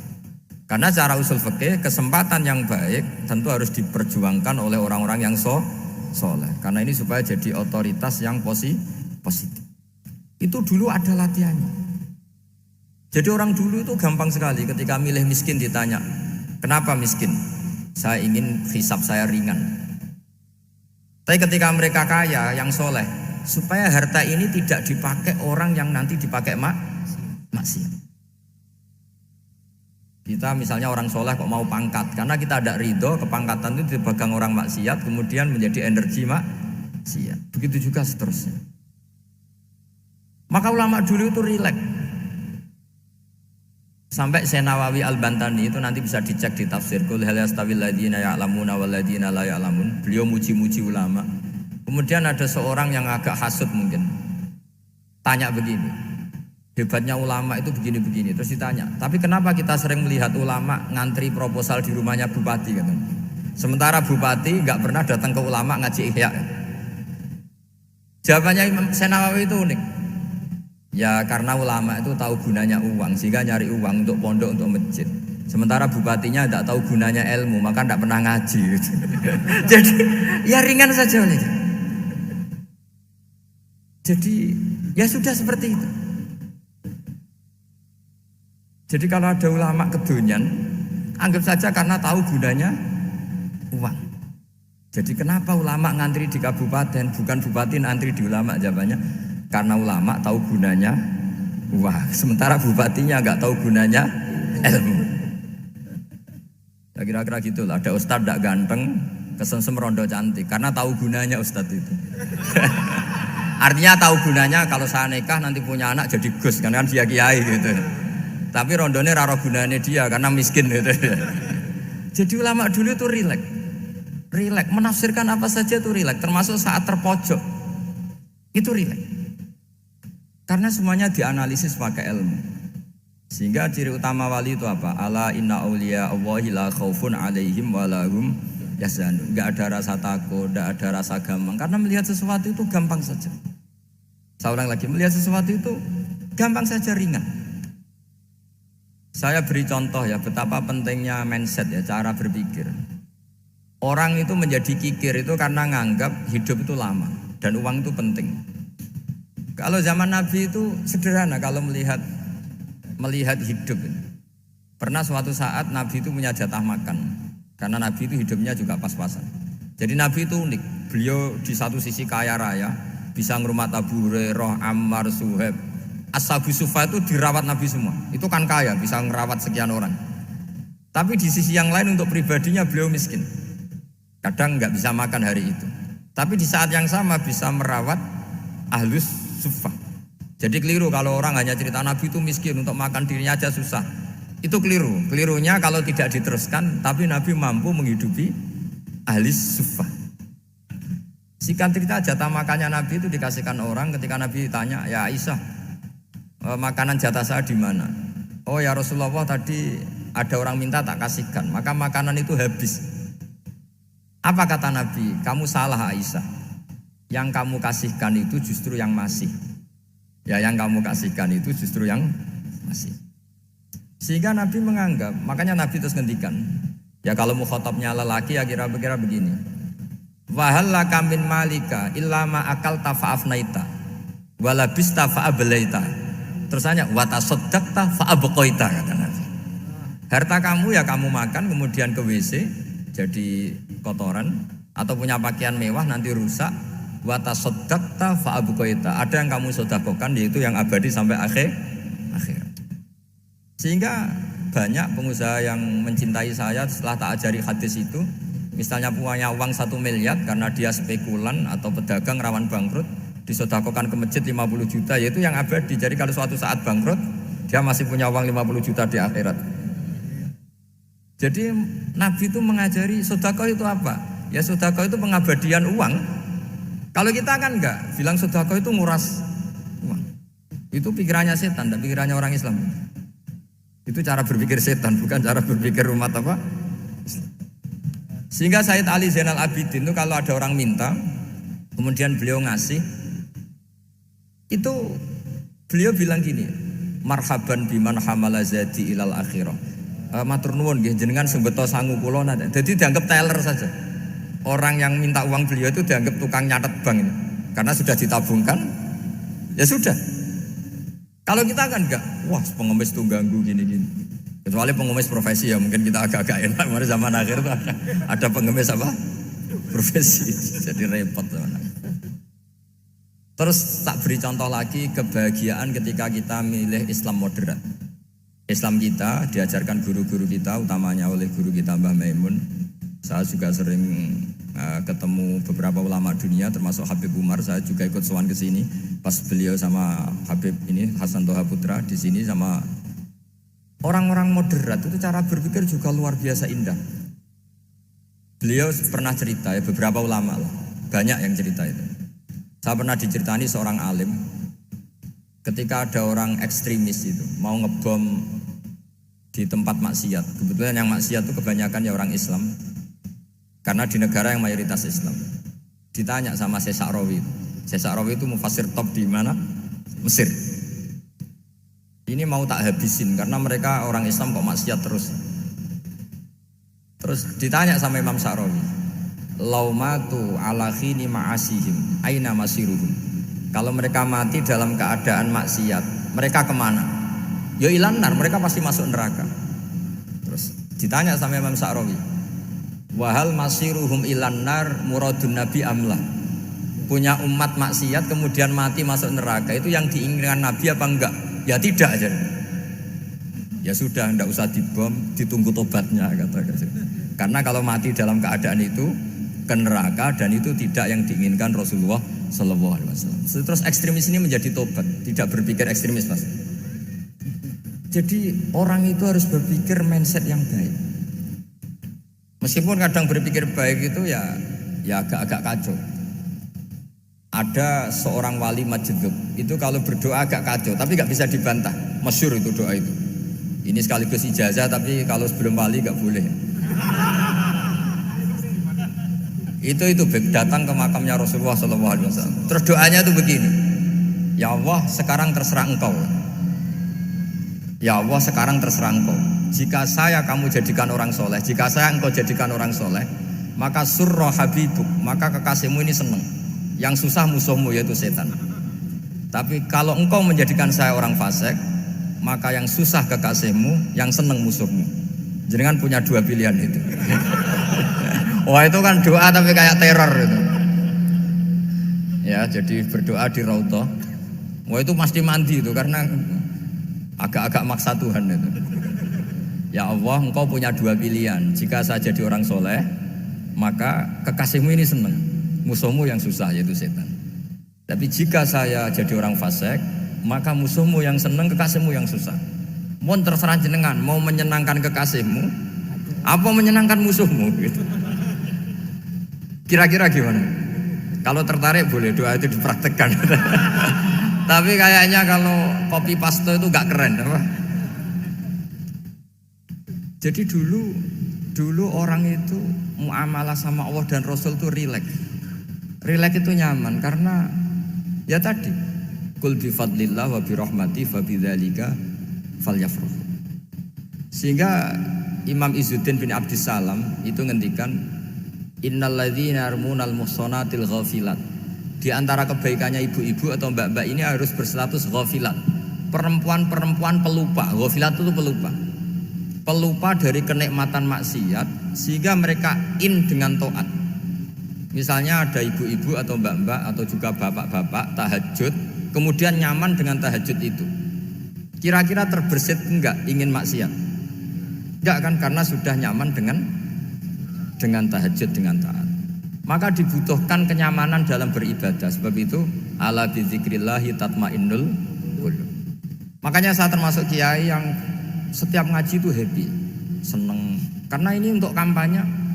Karena secara usul fikih kesempatan yang baik tentu harus diperjuangkan oleh orang-orang yang soleh. Karena ini supaya jadi otoritas yang positif. Itu dulu ada latihannya. Jadi orang dulu itu gampang sekali ketika milih miskin ditanya, kenapa miskin? Saya ingin hisab saya ringan. Tapi ketika mereka kaya yang soleh, supaya harta ini tidak dipakai orang yang nanti dipakai maksiat. Kita misalnya orang soleh kok mau pangkat, karena kita ada ridho kepangkatan itu dipegang orang maksiat, kemudian menjadi energi maksiat. Begitu juga seterusnya. Maka ulama dulu itu rileks. Sampai Syekh Nawawi Al-Bantani itu nanti bisa dicek di tafsir Qul hal yastawil ladzina ya'lamuna wal ladzina la ya'lamun. Beliau muji-muji ulama. Kemudian ada seorang yang agak hasud mungkin. Tanya begini. Hebatnya ulama itu begini-begini. Terus ditanya, tapi kenapa kita sering melihat ulama ngantri proposal di rumahnya bupati gitu. Sementara bupati enggak pernah datang ke ulama ngaji ihya. Jawabannya Imam Syekh Nawawi itu unik. Ya karena ulama itu tahu gunanya uang, sehingga nyari uang untuk pondok, untuk masjid. Sementara bupatinya tidak tahu gunanya ilmu, maka tidak pernah ngaji. Jadi ya ringan saja. Jadi ya sudah seperti itu. Jadi kalau ada ulama kedonyan, anggap saja karena tahu gunanya uang. Jadi kenapa ulama ngantri di kabupaten, bukan bupati ngantri di ulama? Jawabannya karena ulama tahu gunanya uang, sementara bupatinya nggak tahu gunanya ilmu. Ya kira-kira gitulah. Ada ustadz tidak ganteng, kesensem rondo cantik, karena tahu gunanya ustadz itu. Artinya tahu gunanya kalau saya nikah nanti punya anak jadi gus, kan dia kiai gitu. Tapi rondonya raro gunanya dia karena miskin gitu. Jadi ulama dulu itu rileks, menafsirkan apa saja itu rileks, termasuk saat terpojok itu rileks. Karena semuanya dianalisis pakai ilmu. Sehingga ciri utama wali itu apa? Ala inna awliya Allahi la khaufun alaihim walahum yahzanun. Enggak ada rasa takut, enggak ada rasa gampang. Karena melihat sesuatu itu gampang saja. Saya ulang lagi, melihat sesuatu itu gampang saja, ringan. Saya beri contoh ya betapa pentingnya mindset ya, cara berpikir. Orang itu menjadi kikir itu karena nganggap hidup itu lama dan uang itu penting. Kalau zaman Nabi itu sederhana kalau melihat hidup. Pernah suatu saat Nabi itu punya jatah makan. Karena Nabi itu hidupnya juga pas-pasan. Jadi Nabi itu unik. Beliau di satu sisi kaya raya, bisa ngurmat Abu Hurairah, Ammar, Suhaib. Ashabu Sufa itu dirawat Nabi semua. Itu kan kaya, bisa ngerawat sekian orang. Tapi di sisi yang lain untuk pribadinya beliau miskin. Kadang nggak bisa makan hari itu. Tapi di saat yang sama bisa merawat Ahlus Sufa. Jadi keliru kalau orang hanya cerita Nabi itu miskin, untuk makan dirinya aja susah. Itu keliru. Kelirunya kalau tidak diteruskan, tapi Nabi mampu menghidupi Ahlus Sufa. Singkat cerita jatah makannya Nabi itu dikasihkan orang ketika Nabi ditanya, ya Aisyah, makanan jatah saya di mana? Oh ya Rasulullah, tadi ada orang minta tak kasihkan, maka makanan itu habis. Apa kata Nabi? Kamu salah Aisyah. Yang kamu kasihkan itu justru yang masih. Ya yang kamu kasihkan itu justru yang masih. Sehingga Nabi menganggap, makanya Nabi terus ngendikan. Ya kalau mukhatabnya lelaki ya kira-kira begini. Wahallaka min malika illa ma akalta fa'afnaita walabista fa'ablaita. Terus tanya wa tasaddaqta fa'abqaita, kata Nabi. Harta kamu ya kamu makan kemudian ke WC jadi kotoran, atau punya pakaian mewah nanti rusak. Wa tasaddaqta fa'abqaita. Ada yang kamu sedekahkan yaitu yang abadi sampai akhir. Sehingga banyak pengusaha yang mencintai saya setelah tak ajari hadis itu. Misalnya punya uang 1 miliar karena dia spekulan atau pedagang rawan bangkrut, disedekahkan ke masjid 50 juta, yaitu yang abadi. Jadi kalau suatu saat bangkrut, dia masih punya uang 50 juta di akhirat. Jadi Nabi itu mengajari sedekah itu apa? Ya sedekah itu pengabadian uang. Kalau kita kan enggak, bilang sedekah itu nguras uang. Itu pikirannya setan dan pikirannya orang Islam. Itu cara berpikir setan, bukan cara berpikir umat apa? Sehingga Sayyid Ali Zainal Abidin itu kalau ada orang minta, kemudian beliau ngasih, itu beliau bilang gini, marhaban biman hamala zadi ilal akhirah. Matur nuwun nggih jenengan sing beto sangu kula nate. Jadi dianggap teller saja. Orang yang minta uang beliau itu dianggap tukang nyatet bank ini. Karena sudah ditabungkan, ya sudah. Kalau kita kan enggak, wah pengemis tuh ganggu gini-gini. Kecuali pengemis profesi ya mungkin kita agak-agak enak. Mari zaman akhir tuh ada pengemis apa? Profesi. Jadi repot teman. Terus tak beri contoh lagi kebahagiaan ketika kita milih Islam moderat. Islam kita diajarkan guru-guru kita, utamanya oleh guru kita Mbah Maimun. Saya juga sering ketemu beberapa ulama dunia, termasuk Habib Umar. Saya juga ikut sowan ke sini pas beliau sama Habib ini Hasan Toha Putra di sini sama orang-orang moderat itu cara berpikir juga luar biasa indah. Beliau pernah cerita ya beberapa ulama lah, banyak yang cerita itu. Saya pernah diceritani seorang alim ketika ada orang ekstremis itu mau ngebom di tempat maksiat. Kebetulan yang maksiat itu kebanyakan ya orang Islam. Karena di negara yang mayoritas Islam. Ditanya sama Syekh Sa'rawi. Syekh Sa'rawi itu mufasir top di mana? Mesir. Ini mau tak habisin karena mereka orang Islam kok maksiat terus. Terus ditanya sama Imam Sa'rawi, laumatu ala khini ma'asihim aina masiruhum. Kalau mereka mati dalam keadaan maksiat, mereka kemana? Ya ilanar, mereka pasti masuk neraka. Terus ditanya sama Imam Sa'rawi, wahal masiruhum ilanar muradun nabi amlah. Punya umat maksiat kemudian mati masuk neraka, itu yang diinginkan Nabi apa enggak? Ya tidak aja. Ya sudah, enggak usah dibom, ditunggu tobatnya kata. Karena kalau mati dalam keadaan itu ke neraka dan itu tidak yang diinginkan Rasulullah Sallallahu Alaihi Wasallam. Terus ekstremis ini menjadi tobat, tidak berpikir ekstremis mas. Jadi orang itu harus berpikir mindset yang baik. Meskipun kadang berpikir baik itu ya agak-agak kacau. Ada seorang wali majdzub itu kalau berdoa agak kacau, tapi nggak bisa dibantah. Masyhur itu doa itu. Ini sekaligus ijazah, tapi kalau sebelum wali nggak boleh. Itu datang ke makamnya Rasulullah SAW. Terus doanya itu begini, ya Allah sekarang terserah engkau. Ya Allah sekarang terserah engkau. Jika saya kamu jadikan orang soleh, jika saya engkau jadikan orang soleh, maka surra habibuk, maka kekasihmu ini senang. Yang susah musuhmu yaitu setan. Tapi kalau engkau menjadikan saya orang fasik, maka yang susah kekasihmu, yang senang musuhmu. Jangan punya dua pilihan itu. Wah itu kan doa tapi kayak teror itu. Ya jadi berdoa di Raudhah. Wah itu pasti mandi itu karena agak-agak maksa Tuhan itu. Ya Allah engkau punya dua pilihan. Jika saya jadi orang soleh, maka kekasihmu ini senang. Musuhmu yang susah yaitu setan. Tapi jika saya jadi orang fasik, maka musuhmu yang senang, kekasihmu yang susah. Mohon terserah jenengan, mau menyenangkan kekasihmu apa menyenangkan musuhmu gitu. Kira-kira gimana? Kalau tertarik boleh doa itu dipraktekkan. Tapi kayaknya kalau copy paste itu gak keren apa? Jadi dulu orang itu muamalah sama Allah dan Rasul itu rileks. Rileks itu nyaman karena ya tadi kul bi fadlillah wa bi rahmati fa bidzalika falyafrah. Sehingga Imam Izzuddin bin Abdissalam itu ngendikan innal ladzina yarmunal muhsanatil ghafilat. Di antara kebaikannya ibu-ibu atau mbak-mbak ini harus berstatus ghafilat. Perempuan-perempuan pelupa. Ghafilat itu pelupa. Pelupa dari kenikmatan maksiat sehingga mereka dengan taat. Misalnya ada ibu-ibu atau mbak-mbak atau juga bapak-bapak tahajud, kemudian nyaman dengan tahajud itu. Kira-kira terbersit enggak ingin maksiat? Enggak kan, karena sudah nyaman dengan tahajud, dengan taat. Maka dibutuhkan kenyamanan dalam beribadah. Sebab itu ala bizikrillahi tatmainnul qulub. Makanya saya termasuk kiai yang setiap ngaji itu happy, seneng. Karena ini untuk kampanye.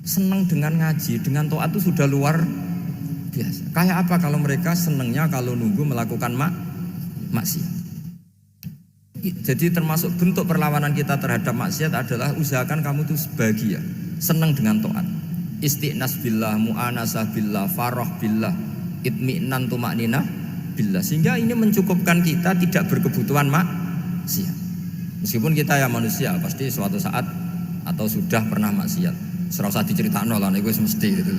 Senang dengan ngaji, dengan taat itu sudah luar biasa. Kayak apa kalau mereka senangnya kalau nunggu melakukan maksiat. Jadi termasuk bentuk perlawanan kita terhadap maksiat adalah usahakan kamu itu bahagia. senang dengan taat. Istiqnas billah, mu'anasah billah, farah billah, itmi'nan tumakninah billah. Sehingga ini mencukupkan kita tidak berkebutuhan maksiat. Meskipun kita ya manusia pasti suatu saat atau sudah pernah maksiat. Serah usah diceritakno lah, nek wis mesti gitu.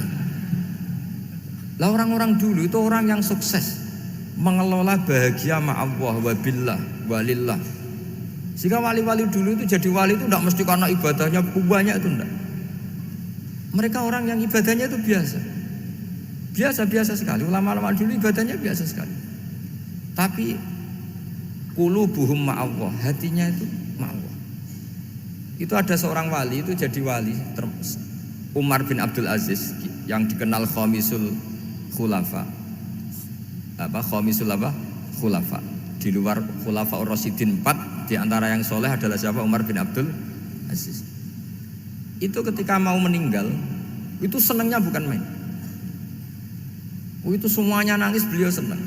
Lah orang-orang dulu itu orang yang sukses mengelola bahagia ma Allah wa billah walillah. Sehingga wali-wali dulu itu jadi wali itu tidak mesti karena ibadahnya banyak, itu enggak. Mereka orang yang ibadahnya itu biasa. Biasa-biasa sekali. Ulama-ulama dulu ibadahnya biasa sekali. Tapi qulubuhum ma Allah, hatinya itu ma Allah. Itu ada seorang wali itu jadi wali, Umar bin Abdul Aziz yang dikenal khamisul khulafa. Khamisul khulafa. Di luar khulafa Rasyidin 4, di antara yang soleh adalah siapa? Umar bin Abdul Aziz. Itu ketika mau meninggal, itu senangnya bukan main. Itu semuanya nangis, beliau senang.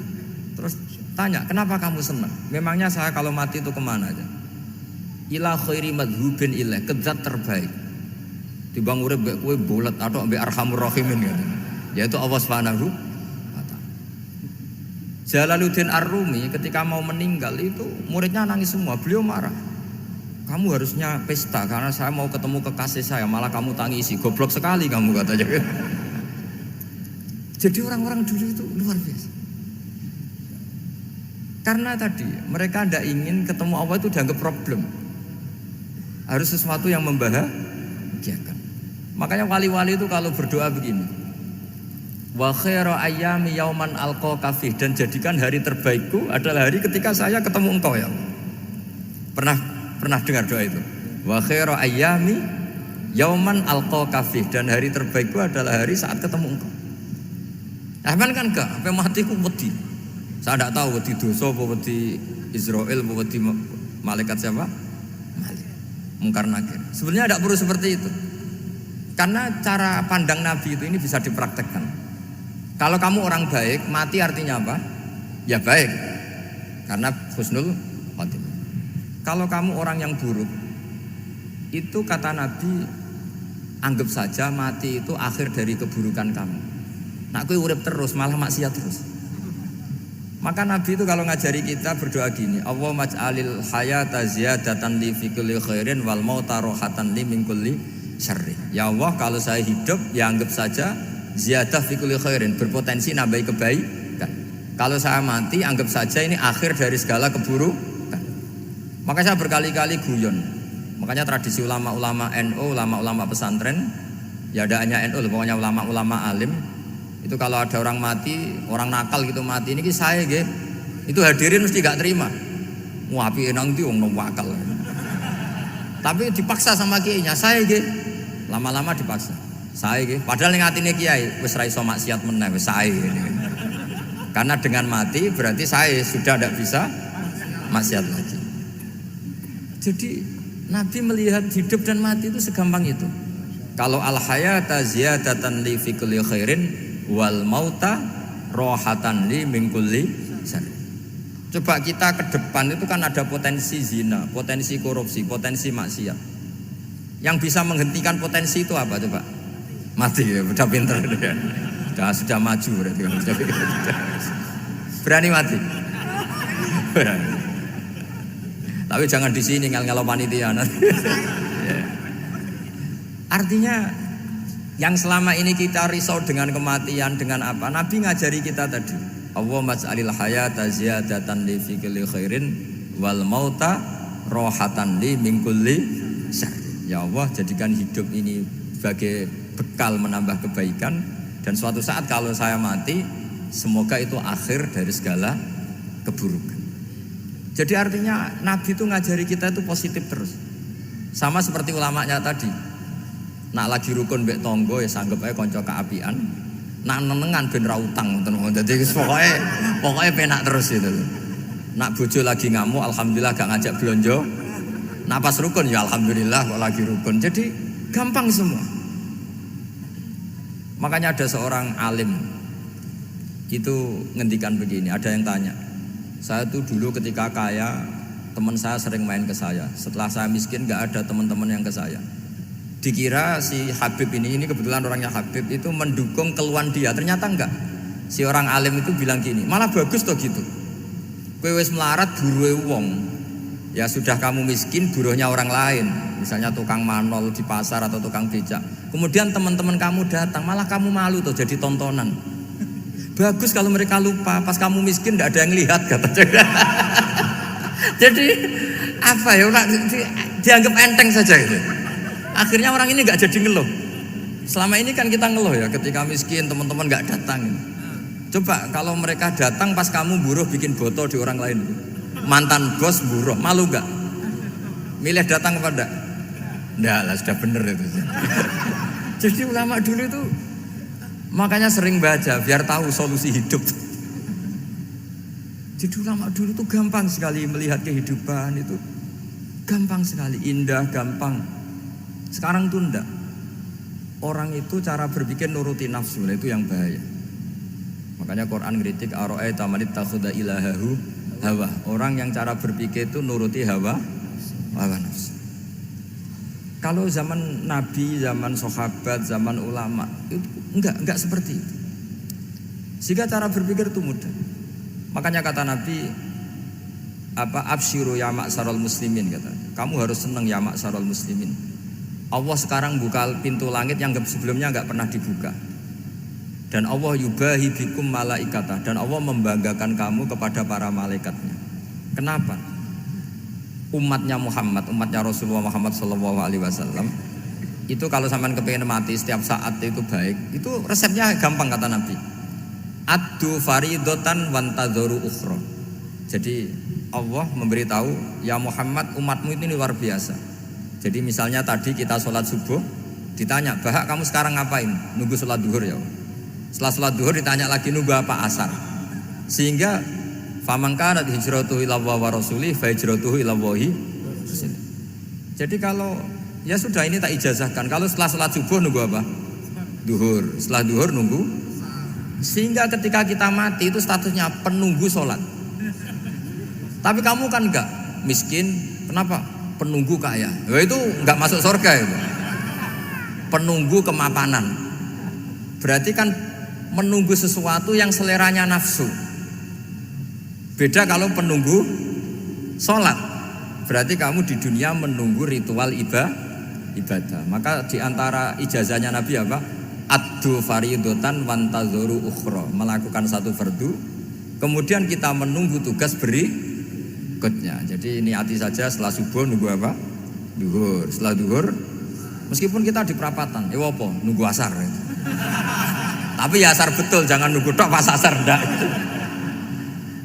Terus tanya, kenapa kamu senang? Memangnya saya kalau mati itu kemana aja? Ila khairi madhubin ilah, ke zat terbaik. Timbang urip mbek kowe bolet atau mbek arhamur rahimin gitu. Yaitu Allah Subhanahu wa taala. Jalaluddin Ar-Rumi ketika mau meninggal itu muridnya nangis semua, beliau marah. Kamu harusnya pesta karena saya mau ketemu kekasih saya, malah kamu tangisi. Goblok sekali kamu, katanya. Jadi orang-orang dulu itu luar biasa. Karena tadi mereka tidak ingin ketemu Allah itu dianggap problem. Harus sesuatu yang membahagiakan. Makanya wali-wali itu kalau berdoa begini, wa khairu ayyami yauman alqa fih, dan jadikan hari terbaikku adalah hari ketika saya ketemu engkau ya Allah. Pernah dengar doa itu? Wa khairu ayyami yauman alqa fih, dan hari terbaikku adalah hari saat ketemu engkau. Aman kan enggak? Sampai mati ku wedi. Saya tidak tahu wedi dosa apa wedi Israel apa wedi malaikat siapa? Mungkar nakir. Sebenarnya tidak perlu seperti itu. Karena cara pandang Nabi itu ini bisa dipraktekkan. Kalau kamu orang baik, mati artinya apa? Ya baik. Karena husnul khotimah. Kalau kamu orang yang buruk, itu kata Nabi, anggap saja mati itu akhir dari keburukan kamu. Nak kowe urip terus malah maksiat terus. Maka Nabi itu kalau ngajari kita berdoa gini, Allahumma ij'alil hayata ziyadatan li fi kulli khairin wal mauta rohatan li min kulli syarri. Ya Allah, kalau saya hidup ya anggap saja ziyadah fi kulli khairin, berpotensi nambahi kebaikan. Kalau saya mati anggap saja ini akhir dari segala keburukan. Maka saya berkali-kali guyon. Makanya tradisi ulama-ulama NU, ulama-ulama pesantren, ya ada hanya NU, pokoknya ulama-ulama alim. Itu kalau ada orang mati, orang nakal gitu mati, ini saya gitu, itu hadirin mesti gak terima. Wapi enang di wong wakal. Tapi dipaksa sama kiainya, saya gitu. Lama-lama dipaksa. Saya gitu. Padahal yang ngatine kiai, wis ra iso maksiat meneh, wis saya gitu. Karena dengan mati berarti saya sudah tidak bisa maksiat lagi. Jadi Nabi melihat hidup dan mati itu segampang itu. Kalau al hayata ziyadatan li fi kulli khairin wal mauta rohatan li min kulli syarr. Coba kita ke depan itu kan ada potensi zina, potensi korupsi, potensi maksiat. Yang bisa menghentikan potensi itu apa coba? Mati ya, udah pinter ya. Sudah maju berarti. Berani mati. Berani. Tapi jangan di sini ngel-ngelo panitia. Artinya yang selama ini kita risau dengan kematian, dengan apa? Nabi ngajari kita tadi. Allahumma ij'alil hayata ziyadatan li fi kulli khairin wal mauta rohatan li min kulli syarr. Ya Allah, jadikan hidup ini sebagai bekal menambah kebaikan, dan suatu saat kalau saya mati, semoga itu akhir dari segala keburukan. Jadi artinya Nabi itu ngajari kita itu positif terus. Sama seperti ulamanya tadi. Nak lagi rukun mbek tonggo ya sanggep ae kanca keapian. Nak nenengan ben ra utang ngoten. Dadi pokoke penak terus itu. Nak bojo lagi ngamuk alhamdulillah gak ngajak blonjo. Nak pas rukun ya alhamdulillah kok lagi rukun. Jadi gampang semua. Makanya ada seorang alim itu ngendikan begini, ada yang tanya. Saya tuh dulu ketika kaya, teman saya sering main ke saya. Setelah saya miskin gak ada teman-teman yang ke saya. Dikira si Habib ini kebetulan orangnya Habib itu mendukung keluhan dia. Ternyata enggak. Si orang alim itu bilang gini, malah bagus toh gitu. Kowe wis melarat buruhe wong. Ya sudah kamu miskin buruhnya orang lain. Misalnya tukang manol di pasar atau tukang becak. Kemudian teman-teman kamu datang, malah kamu malu tuh jadi tontonan. Bagus kalau mereka lupa pas kamu miskin enggak ada yang lihat katanya. Jadi apa ya, dianggap enteng saja gitu. Akhirnya orang ini nggak jadi ngeluh. Selama ini kan kita ngeluh ya ketika miskin teman-teman nggak datang. Coba kalau mereka datang pas kamu buruh bikin botol di orang lain, mantan bos buruh, malu nggak? Milih datang apa enggak? Enggak lah, sudah bener itu. Jadi ulama dulu itu makanya sering baca biar tahu solusi hidup. Jadi ulama dulu itu gampang sekali melihat kehidupan itu, gampang sekali, indah, gampang. Sekarang tuh enggak. Orang itu cara berpikir nuruti nafsu, itu yang bahaya. Makanya Quran kritik ara'aita man ittakhadha ilahahu hawa. Orang yang cara berpikir itu nuruti hawa nafsu. Kalau zaman Nabi, zaman sahabat, zaman ulama itu enggak seperti itu. Sehingga cara berpikir itu mudah. Makanya kata Nabi absyiru ya ma'syaral muslimin, kata. Kamu harus senang ya ma'syaral muslimin. Allah sekarang buka pintu langit yang sebelumnya enggak pernah dibuka. Dan Allah yubahi bikum malaikatah, dan Allah membanggakan kamu kepada para malaikatnya. Kenapa? Umatnya Muhammad, umatnya Rasulullah Muhammad SAW itu kalau sampean kepengin mati setiap saat itu baik, itu resepnya gampang kata Nabi. Addu faridotan wantadzoru ukhra. Jadi Allah memberitahu, ya Muhammad, umatmu ini luar biasa. Jadi misalnya tadi kita sholat subuh, ditanya, Bahak kamu sekarang ngapain? Nunggu sholat duhur ya. Setelah sholat duhur ditanya lagi, nunggu apa? Asar. Sehingga faman kanat hijratuhu ila Allah wa rasulih fa hijratuhu ila Allah. Jadi kalau ya sudah ini tak ijazahkan. Kalau setelah sholat subuh nunggu apa? Duhur. Setelah duhur nunggu. Sehingga ketika kita mati itu statusnya penunggu sholat. Tapi kamu kan enggak miskin. Kenapa? Penunggu kaya. Itu enggak masuk surga itu. Penunggu kemapanan. Berarti kan menunggu sesuatu yang seleranya nafsu. Beda kalau penunggu sholat. Berarti kamu di dunia menunggu ritual ibadah. Maka diantara ijazahnya Nabi apa? Addu faridotan wantadzoru ukhra. Melakukan satu fardu, kemudian kita menunggu tugas berikutnya. Jadi niati saja setelah subuh nunggu apa? Duhur. Setelah duhur, meskipun kita di perapatan, apa? Nunggu asar. Tapi ya asar betul, jangan nunggu tok pas asar enggak.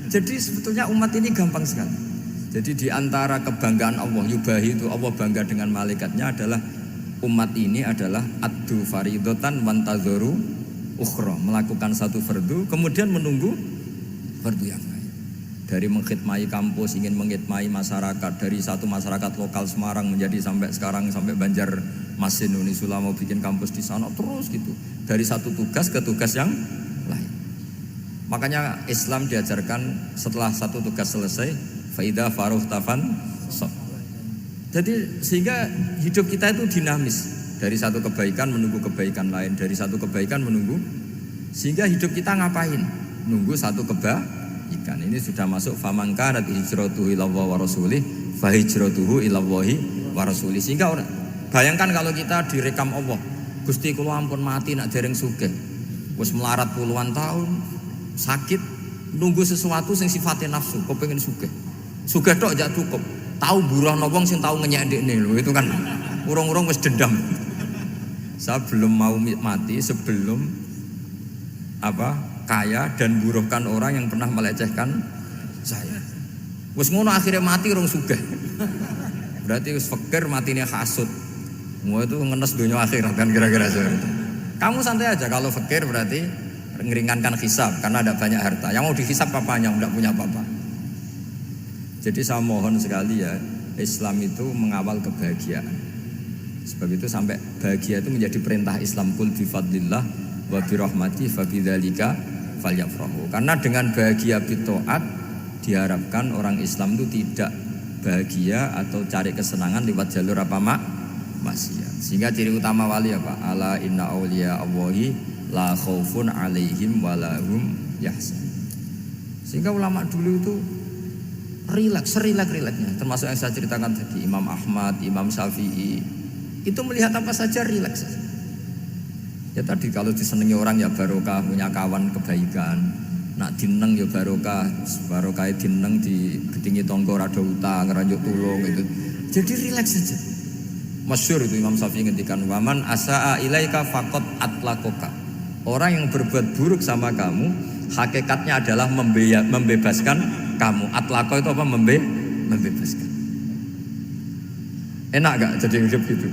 Jadi sebetulnya umat ini gampang sekali. Jadi di antara kebanggaan Allah, yubahi itu Allah bangga dengan malaikatnya adalah umat ini adalah addu faridotan wantadzoru ukhra, melakukan satu fardu kemudian menunggu fardu yang lain. Dari mengkhidmati kampus, ingin mengkhidmati masyarakat, dari satu masyarakat lokal Semarang menjadi sampai sekarang sampai Banjarmasin, Unisula mau bikin kampus di sana terus gitu. Dari satu tugas ke tugas yang lain. Makanya Islam diajarkan setelah satu tugas selesai, faida faruh tafan so. Jadi sehingga hidup kita itu dinamis, dari satu kebaikan menunggu kebaikan lain, dari satu kebaikan menunggu, sehingga hidup kita ngapain? Nunggu satu kebaikan. Ini sudah masuk faman kanat hijratuhu ila Allah wa rasulih fa hijratuhu ila Allah wa rasulih. Sehingga bayangkan kalau kita direkam Allah, Gusti kula ampun mati nak dereng sugih. Wis melarat puluhan tahun, sakit, nunggu sesuatu sing sifatnya nafsu, kepengin sugih. Sugih tok aja cukup. Tahu buruh wong sing tahu ngenyek ndekne lho, itu kan urung-urung wis dendam. Saya belum mau mati sebelum kaya dan buruhkan orang yang pernah melecehkan saya. Wis ngono akhirnya mati urung sugih. Berarti wis fakir matine hasud. Mau itu ngenes dunia akhirat kan kira-kira seperti itu. Kamu santai aja kalau fakir berarti meringankan hisab karena ada banyak harta. Yang mau dihisab papanya enggak punya apa-apa. Jadi saya mohon sekali ya, Islam itu mengawal kebahagiaan. Sebab itu sampai bahagia itu menjadi perintah Islam, kul bi fadlillah wa bi rahmati fa bidzalika falyafrahu. Karena dengan bahagia bi taat diharapkan orang Islam itu tidak bahagia atau cari kesenangan lewat jalur maksiat. Sehingga ciri utama wali apa? Ala inna awliya Allahi la khaufun alaihim walahum yahzan. Sehingga ulama dulu itu rileks-rileksnya. Termasuk yang saya ceritakan tadi, Imam Ahmad, Imam Syafi'i, itu melihat apa saja rileks. Ya tadi kalau disenangi orang ya barokah, punya kawan kebaikan. Nak dineng ya barokah dineng di gedingi tonggo rada utang, ngeranjuk tulung itu. Jadi rileks saja. Masyhur itu Imam Syafi'i ngendikan, "Waman asaa ilaika faqad atlakoka." Orang yang berbuat buruk sama kamu, hakikatnya adalah membebaskan kamu. Atlako itu apa? Membebaskan. Enak gak jadi hidup gitu?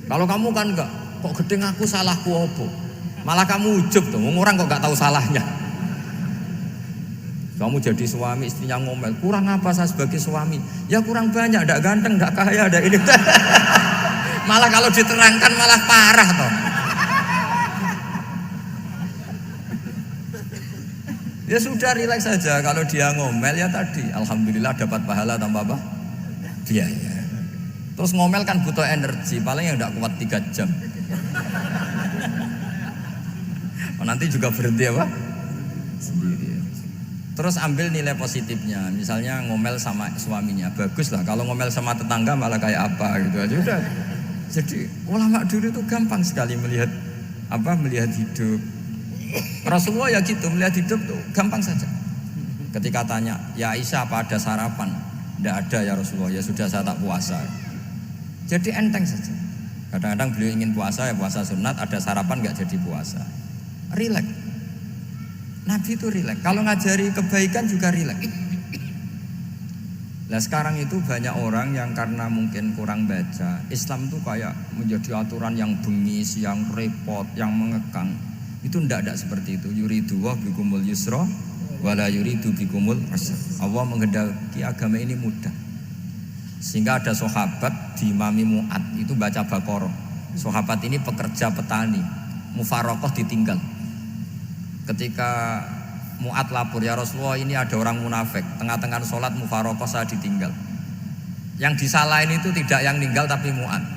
Kalau kamu kan enggak, kok gedeng aku salahku apa? Malah kamu ujub tuh, orang kok gak tahu salahnya. Kamu jadi suami, istrinya ngomel, kurang apa saya sebagai suami? Ya kurang banyak, ndak ganteng, ndak kaya, ndak ini. Malah kalau diterangkan malah parah toh. Ya sudah rileks saja. Kalau dia ngomel ya tadi, alhamdulillah dapat pahala tanpa apa? Biaya. Terus ngomel kan butuh energi, paling yang ndak kuat 3 jam. Nanti juga berhenti apa? Sendiri. Terus ambil nilai positifnya, misalnya ngomel sama suaminya, bagus lah. Kalau ngomel sama tetangga malah kayak apa gitu aja udah. Jadi ulama dulu itu gampang sekali melihat hidup. Rasulullah ya gitu, melihat hidup tuh gampang saja. Ketika tanya, ya Aisyah apa ada sarapan? Tidak ada ya Rasulullah, ya sudah saya tak puasa. Jadi enteng saja. Kadang-kadang beliau ingin puasa ya puasa sunat, ada sarapan nggak jadi puasa. Rileks. Nabi itu rileks. Kalau ngajari kebaikan juga rileks. Nah sekarang itu banyak orang yang karena mungkin kurang baca, Islam itu kayak menjadi aturan yang bengis, yang repot, yang mengekang. Itu tidak seperti itu. Yuridu wa bikumul yusra wala yuridu bikumul usra. Allah menghendaki agama ini mudah. Sehingga ada sahabat di Imami Mu'ad itu baca Baqarah. Sahabat ini pekerja petani, mufarokoh ditinggal. Ketika Mu'ad lapor, ya Rasulullah ini ada orang munafik, tengah-tengah sholat mufarokoh saya ditinggal. Yang disalahin itu tidak yang ninggal tapi Mu'ad.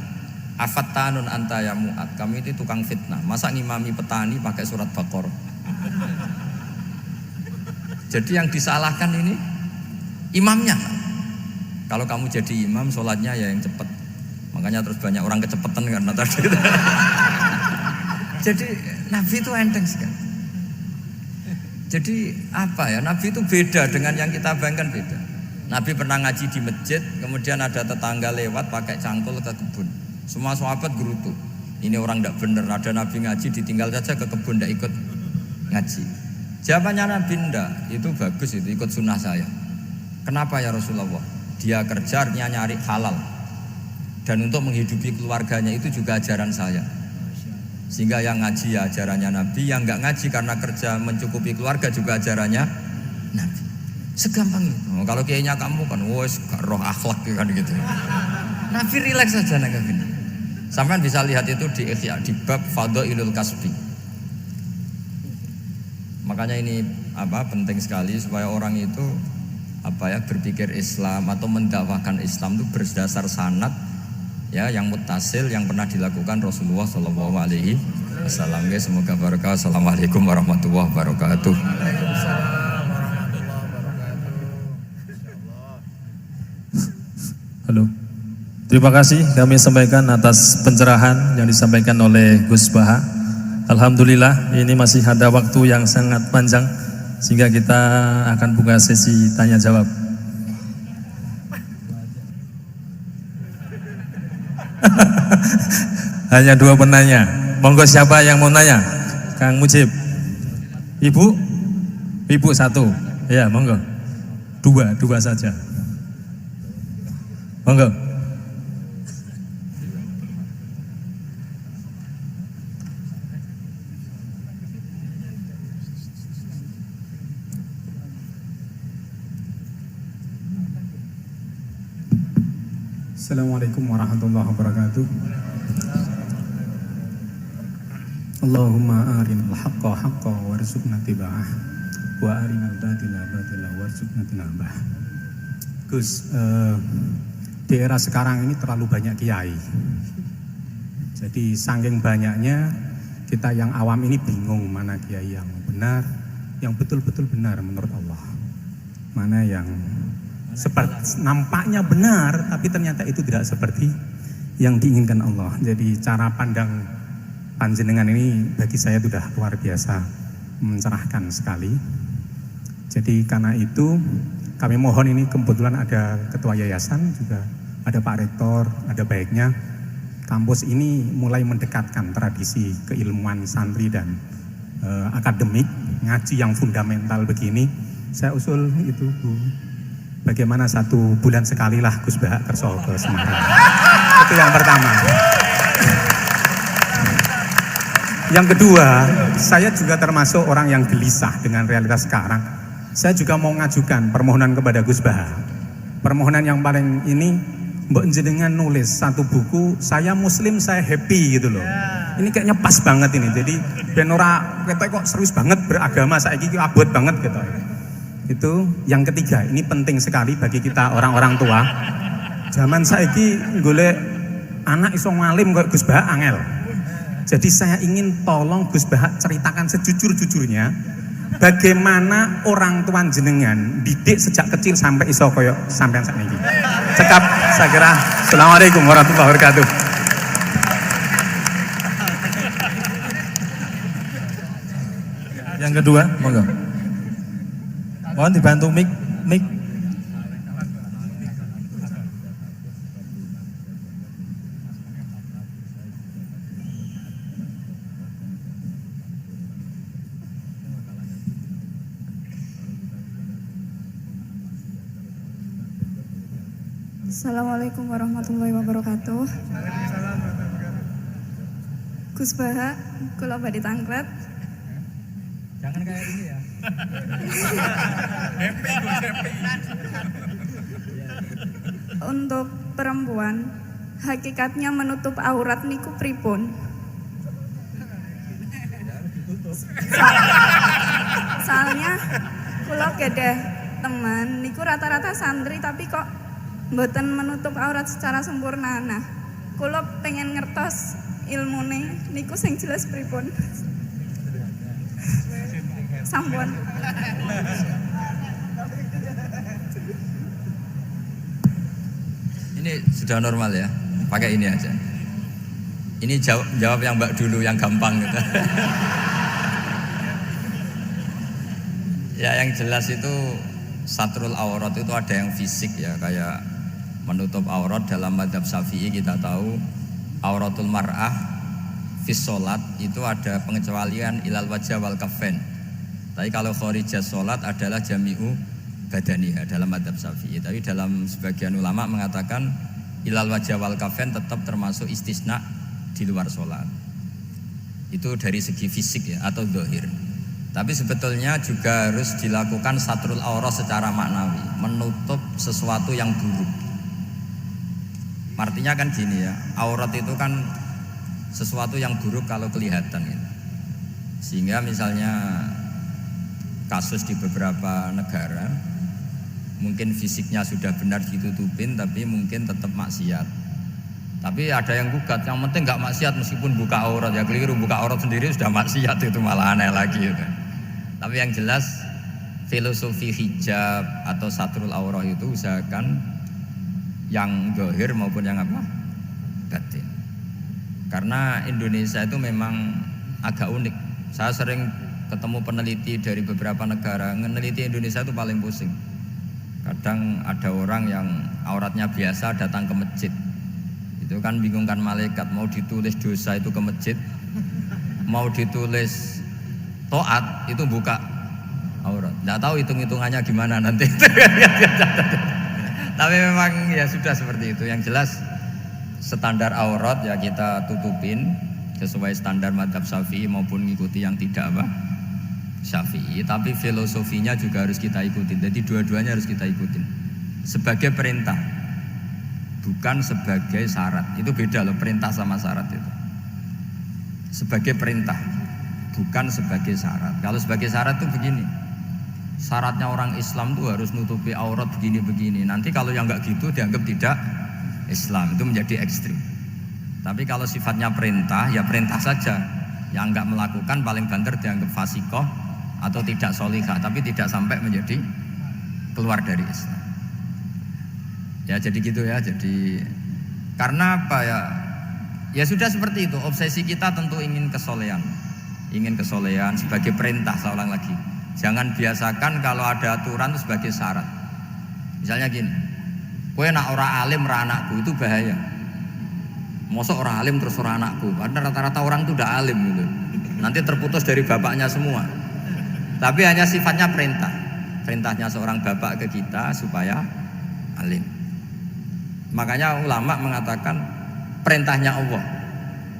Afattanun anta ya Mu'ad, kami itu tukang fitnah. Masa ngimami petani pakai surat Baqarah? Jadi yang disalahkan ini imamnya. Kalau kamu jadi imam, sholatnya ya yang cepat. Makanya terus banyak orang kecepetan karena tadi. Jadi Nabi itu enteng sekali. Jadi apa ya, Nabi itu beda dengan yang kita bayangkan, beda. Nabi pernah ngaji di masjid, kemudian ada tetangga lewat pakai cangkul ke kebun. Semua sahabat gerutu, ini orang tidak benar, ada Nabi ngaji ditinggal saja ke kebun, tidak ikut ngaji. Jawabannya Nabi, tidak, itu bagus, itu ikut sunnah saya. Kenapa ya Rasulullah? Dia kerja artinya nyari halal, dan untuk menghidupi keluarganya itu juga ajaran saya. Sehingga yang ngaji ya ajarannya Nabi, yang nggak ngaji karena kerja mencukupi keluarga juga ajarannya Nabi. Segampang itu. Kalau kayaknya kamu kan, wes roh akhlak kan gitu. Nabi rileks saja nggak gini. Sampai bisa lihat itu di Ihya, di bab Fadhailul Kasbi. Makanya ini penting sekali supaya orang itu berpikir Islam atau mendakwakan Islam itu berdasar sanad ya yang muttasil yang pernah dilakukan Rasulullah Shallallahu Alaihi Wasallam. Semoga barokah. Assalamualaikum warahmatullahi wabarakatuh. Halo. Terima kasih kami sampaikan atas pencerahan yang disampaikan oleh Gus Baha. Alhamdulillah ini masih ada waktu yang sangat panjang sehingga kita akan buka sesi tanya jawab. Hanya 2 penanya. Monggo siapa yang mau nanya? Kang Mujib. Ibu? Ibu 1. Ya, monggo. 2 saja. Monggo. Assalamualaikum warahmatullahi wabarakatuh. Allahumma arinal haqqa haqqa warzuqna tiba'ah wa arinal batila batila warzuqna tinabah. Gus, di era sekarang ini terlalu banyak kiai. Jadi saking banyaknya kita yang awam ini bingung mana kiai yang benar, yang betul-betul benar menurut Allah. Mana yang seperti nampaknya benar tapi ternyata itu tidak seperti yang diinginkan Allah. Jadi cara pandang panjenengan ini bagi saya sudah luar biasa mencerahkan sekali. Jadi karena itu kami mohon, ini kebetulan ada ketua yayasan, juga ada Pak Rektor, ada baiknya kampus ini mulai mendekatkan tradisi keilmuan santri dan akademik, ngaji yang fundamental begini. Saya usul itu Bu, bagaimana 1 bulan sekali lah Gus Baha kerso ke Semarang. Itu yang pertama. Yang kedua, saya juga termasuk orang yang gelisah dengan realitas sekarang. Saya juga mau ngajukan permohonan kepada Gus Baha. Permohonan yang paling ini, mbok jenengan nulis 1 buku, saya muslim saya happy gitu loh. Ini kayaknya pas banget ini. Jadi ben ora ketok kok serius banget beragama, saiki abot banget gitu. Itu yang ketiga, ini penting sekali bagi kita orang-orang tua. Zaman saiki golek anak iso ngalim kok Gus Baha angel. Jadi saya ingin tolong Gus Baha ceritakan sejujur-jujurnya bagaimana orang tua jenengan didik sejak kecil sampai iso koyo sampean sakniki. Cekap saya kira. Assalamualaikum warahmatullahi wabarakatuh. Yang kedua, monggo. Mohon dibantu mic. Assalamualaikum warahmatullahi wabarakatuh. Gus Baha, kula badhe tangklet. Jangan kayak ini ya. Untuk perempuan, hakikatnya menutup aurat niku pripun? Soalnya kula gadah teman niku rata-rata santri tapi kok mboten menutup aurat secara sempurna. Nah, kula pengen ngertos ilmune niku sing jelas pripun. Sampun. Ini sudah normal ya, pakai ini aja. Ini jawab yang Mbak dulu yang gampang gitu. Ya yang jelas itu satrul aurat itu ada yang fisik ya, kayak menutup aurat dalam madzhab Syafi'i kita tahu auratul mar'ah fis sholat itu ada pengecualian ilal wajah wal kafain. Tapi kalau khorijah sholat adalah jami'u badaniha dalam madzhab Syafi'i. Tapi dalam sebagian ulama mengatakan ilal wajah wal kafain tetap termasuk istisna di luar sholat. Itu dari segi fisik ya atau zahir. Tapi sebetulnya juga harus dilakukan satrul aurat secara maknawi, menutup sesuatu yang buruk. Artinya kan gini ya, aurat itu kan sesuatu yang buruk kalau kelihatan ya. Sehingga misalnya kasus di beberapa negara mungkin fisiknya sudah benar ditutupin tapi mungkin tetap maksiat. Tapi ada yang gugat, yang penting nggak maksiat meskipun buka aurat, ya keliru, buka aurat sendiri sudah maksiat, itu malah aneh lagi gitu. Tapi yang jelas filosofi hijab atau satrul aurat itu usahakan yang zahir maupun yang apa? Batin. Karena Indonesia itu memang agak unik. Saya sering ketemu peneliti dari beberapa negara, meneliti Indonesia itu paling pusing. Kadang ada orang yang auratnya biasa datang ke masjid. Itu kan bingungkan malaikat, mau ditulis dosa itu ke masjid, mau ditulis taat itu buka aurat. Nggak tahu hitung-hitungannya gimana nanti. Tapi memang ya sudah seperti itu. Yang jelas standar aurat ya kita tutupin sesuai standar madzhab Syafi'i maupun mengikuti yang tidak apa Syafi'i. Tapi filosofinya juga harus kita ikutin. Jadi dua-duanya harus kita ikutin sebagai perintah, bukan sebagai syarat. Itu beda loh, perintah sama syarat itu. Sebagai perintah, bukan sebagai syarat. Kalau sebagai syarat itu begini, syaratnya orang Islam tuh harus nutupi aurat begini-begini. Nanti kalau yang enggak gitu dianggap tidak Islam, itu menjadi ekstrim. Tapi kalau sifatnya perintah, ya perintah saja. Yang enggak melakukan paling banter dianggap fasikoh atau tidak solihah, tapi tidak sampai menjadi keluar dari Islam. Ya jadi gitu ya. Jadi karena apa ya? Ya sudah seperti itu. Obsesi kita tentu ingin kesolehan. Ingin kesolehan sebagai perintah, saya ulang lagi. Jangan biasakan kalau ada aturan itu sebagai syarat. Misalnya gini, kowe nak ora alim ra anakku, itu bahaya. Mosok orang alim terus orang anakku, karena rata-rata orang itu udah alim gitu. Nanti terputus dari bapaknya semua. Tapi hanya sifatnya perintah. Perintahnya seorang bapak ke kita supaya alim. Makanya ulama mengatakan perintahnya Allah.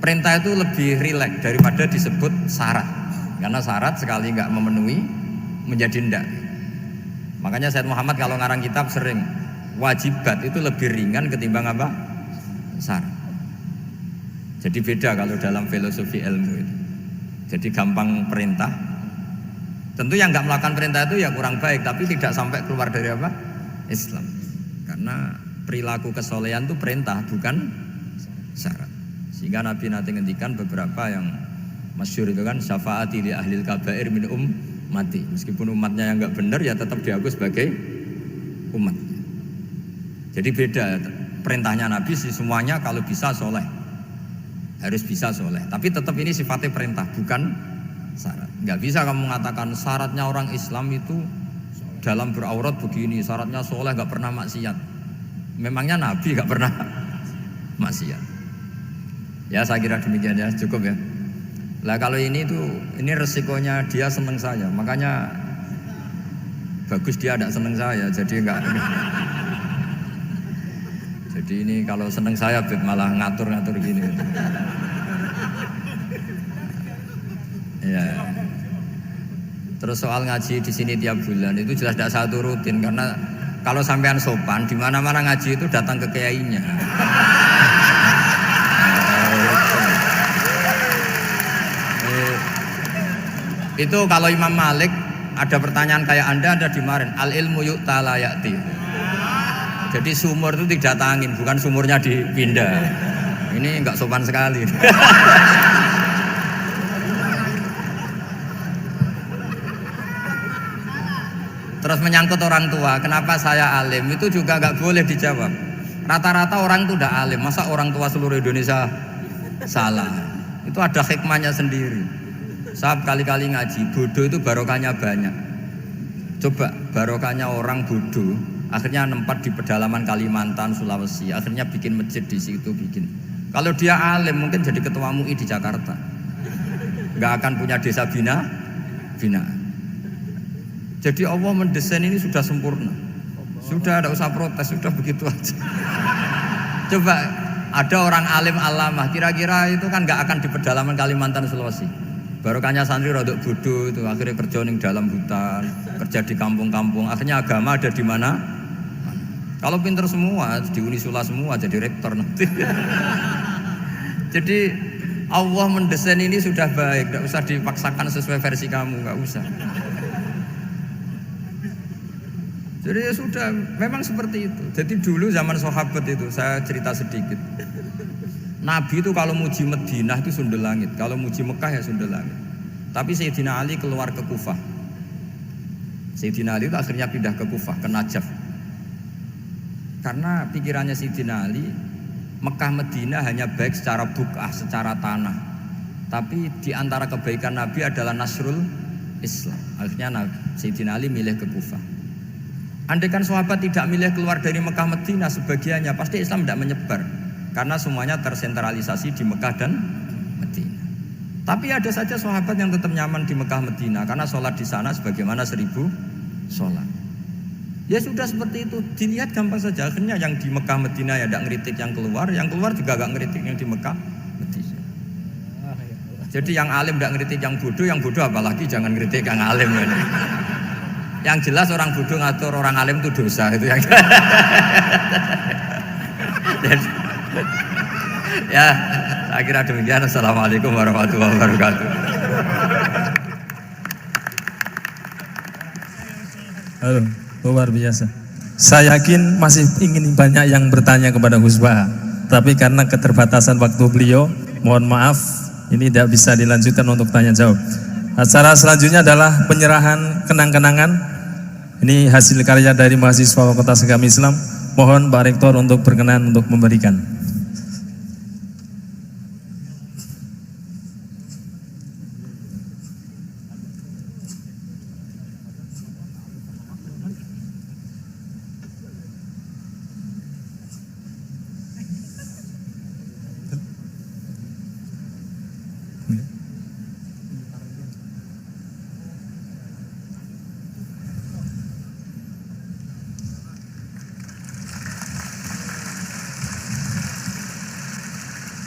Perintah itu lebih rileks daripada disebut syarat. Karena syarat sekali nggak memenuhi menjadi ndak. Makanya Said Muhammad kalau ngarang kitab sering wajibat itu lebih ringan ketimbang apa? Syarat. Jadi beda kalau dalam filosofi ilmu itu. Jadi gampang perintah. Tentu yang nggak melakukan perintah itu ya kurang baik, tapi tidak sampai keluar dari apa? Islam. Karena perilaku kesolehan itu perintah, bukan syarat. Sehingga Nabi nanti ngendikan beberapa yang masyhur itu kan, syafaati li ahlil kabair min ummati. Meskipun umatnya yang nggak benar ya tetap diakui sebagai umat. Jadi beda. Perintahnya Nabi sih semuanya kalau bisa soleh. Harus bisa soleh, tapi tetap ini sifatnya perintah, bukan syarat. Nggak bisa kamu mengatakan syaratnya orang Islam itu dalam beraurat begini, syaratnya soleh nggak pernah maksiat. Memangnya Nabi nggak pernah maksiat? Ya saya kira demikian ya, cukup ya. Lah kalau ini resikonya dia seneng saya, makanya bagus dia tidak seneng saya, jadi enggak. Jadi ini kalau seneng saya malah ngatur-ngatur gini. Ya. Terus soal ngaji di sini tiap bulan itu jelas tidak satu rutin, karena kalau sampean sopan di mana-mana ngaji itu datang ke kiainya. Itu kalau Imam Malik ada pertanyaan kayak Anda dimarahin, al ilmu yu'ta la ya'ti. Jadi sumur itu didatangin, bukan sumurnya dipindah. Ini enggak sopan sekali. Terus menyangkut orang tua, kenapa saya alim? Itu juga enggak boleh dijawab. Rata-rata orang itu udah alim, masa orang tua seluruh Indonesia salah? Itu ada hikmahnya sendiri. Saya kali-kali ngaji, bodoh itu barokahnya banyak. Coba barokahnya orang bodoh, akhirnya nempat di pedalaman Kalimantan, Sulawesi, akhirnya bikin masjid di situ bikin. Kalau dia alim mungkin jadi ketua MUI di Jakarta, nggak akan punya desa binaan. Jadi Allah mendesain ini sudah sempurna, sudah tidak usah protes, sudah begitu aja. Coba ada orang alim alamah, kira-kira itu kan nggak akan di pedalaman Kalimantan, Sulawesi. Barokahnya santri rodok bodoh itu akhirnya kerja di dalam hutan, kerja di kampung-kampung, akhirnya agama ada di mana? Kalau pinter semua, di Unisula semua jadi rektor nanti. Jadi Allah mendesain ini sudah baik, tidak usah dipaksakan sesuai versi kamu, nggak usah. Jadi ya sudah, memang seperti itu. Jadi dulu zaman sahabat itu, saya cerita sedikit. Nabi itu kalau muji Madinah itu sundel langit, kalau muji Mekah ya sundel langit. Tapi Sayyidina Ali keluar ke Kufah. Sayyidina Ali itu akhirnya pindah ke Kufah, ke Najaf. Karena pikirannya Sayyidina Ali, Mekah Madinah hanya baik secara buk'ah, secara tanah. Tapi di antara kebaikan Nabi adalah nasrul Islam. Akhirnya Sayyidina Ali milih ke Kufah. Andai kan sahabat tidak milih keluar dari Mekah Madinah sebagiannya, pasti Islam tidak menyebar. Karena semuanya tersentralisasi di Mekah dan Madinah. Tapi ada saja sahabat yang tetap nyaman di Mekah Madinah karena sholat di sana sebagaimana 1000 sholat. Ya sudah seperti itu, dilihat gampang saja. Akhirnya yang di Mekah Madinah ya tidak ngeritik yang keluar juga gak ngeritik yang di Mekah Madinah. Jadi yang alim tidak ngeritik yang bodoh apalagi jangan ngeritik yang alim. Yang jelas orang bodoh ngatur orang alim itu dosa itu yang. Ya, saya kira demikian. Assalamualaikum warahmatullahi wabarakatuh. Halo, luar biasa. Saya yakin masih ingin banyak yang bertanya kepada Gus Baha. tapi karena keterbatasan waktu beliau, mohon maaf ini tidak bisa dilanjutkan untuk tanya jawab. Acara selanjutnya adalah penyerahan kenang-kenangan. Ini hasil karya dari mahasiswa Fakultas Agama Islam. Mohon Pak Rektor untuk berkenan untuk memberikan.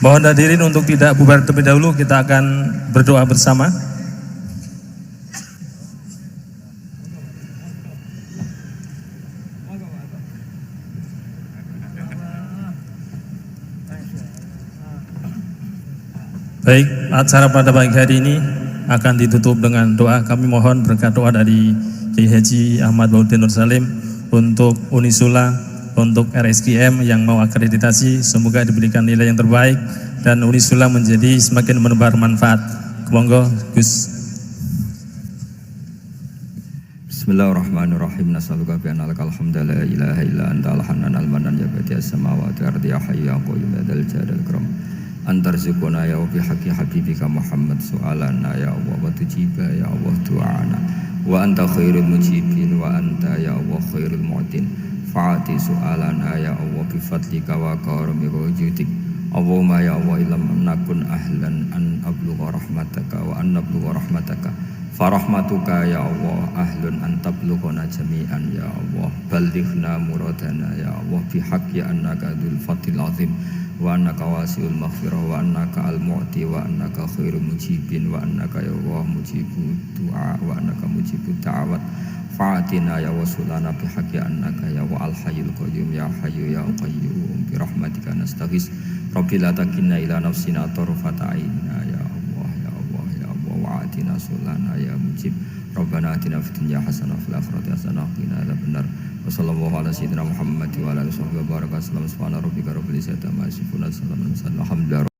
Mohon hadirin untuk tidak bubar terlebih dahulu, kita akan berdoa bersama. Baik, acara pada pagi hari ini akan ditutup dengan doa. Kami mohon berkat doa dari Kiai Haji Ahmad Baudin Nur Salim untuk Unisula, untuk RSKM yang mau akreditasi, semoga diberikan nilai yang terbaik dan Unisula menjadi semakin menebar manfaat. Monggo Gus. Bismillahirrahmanirrahim. Nas'aluka bi anna lakal hamda la ilaha illa anta al-hanan al-manan ya badi'as samawati wal ardi ya hayyu ya qayyum ya dzal jalali wal ikram. Antarzuquna ya bi haqqi habibika Muhammad su'alana ya Allah wa tujiba ya Allah du'ana wa anta khairul mujibin wa anta ya Allah khairul mu'tin. Fa'ati su'alana ya Allah bifadlika wa karami wujudika. Allahumma ya Allah ilam nakun ahlan an ablugha rahmataka wa an nablugha rahmataka. Farahmatuka ya Allah ahlun an tablughana jami'an ya Allah. Ballighna muradana ya Allah bihaqqi annaka dzul fadlil azim wa annaka wasi'ul maghfirah wa annaka al-mu'ti wa annaka khairul mujibin wa annaka ya Allah mujibud du'a wa annaka mujibud da'awat. Fa'atina ya wasulana bihaqqi annaka ya wa al-hayyul qayyum ya hayyu ya qayyum bi rahmatika nastaghis. Rabbi la takilna ila nafsina tarfata aina ya Allah ya Allah ya Allah wa'atina sulana ya mujib. Rabbana atina fid dunya hasanah wa fil akhirati hasanah wa qina adzabannar. Wa sallallahu ala sayyidina Muhammad wa ala alihi wa sahbihi wa baraka. Subhana rabbika rabbil izzati amma yasifun. Alhamdulillah.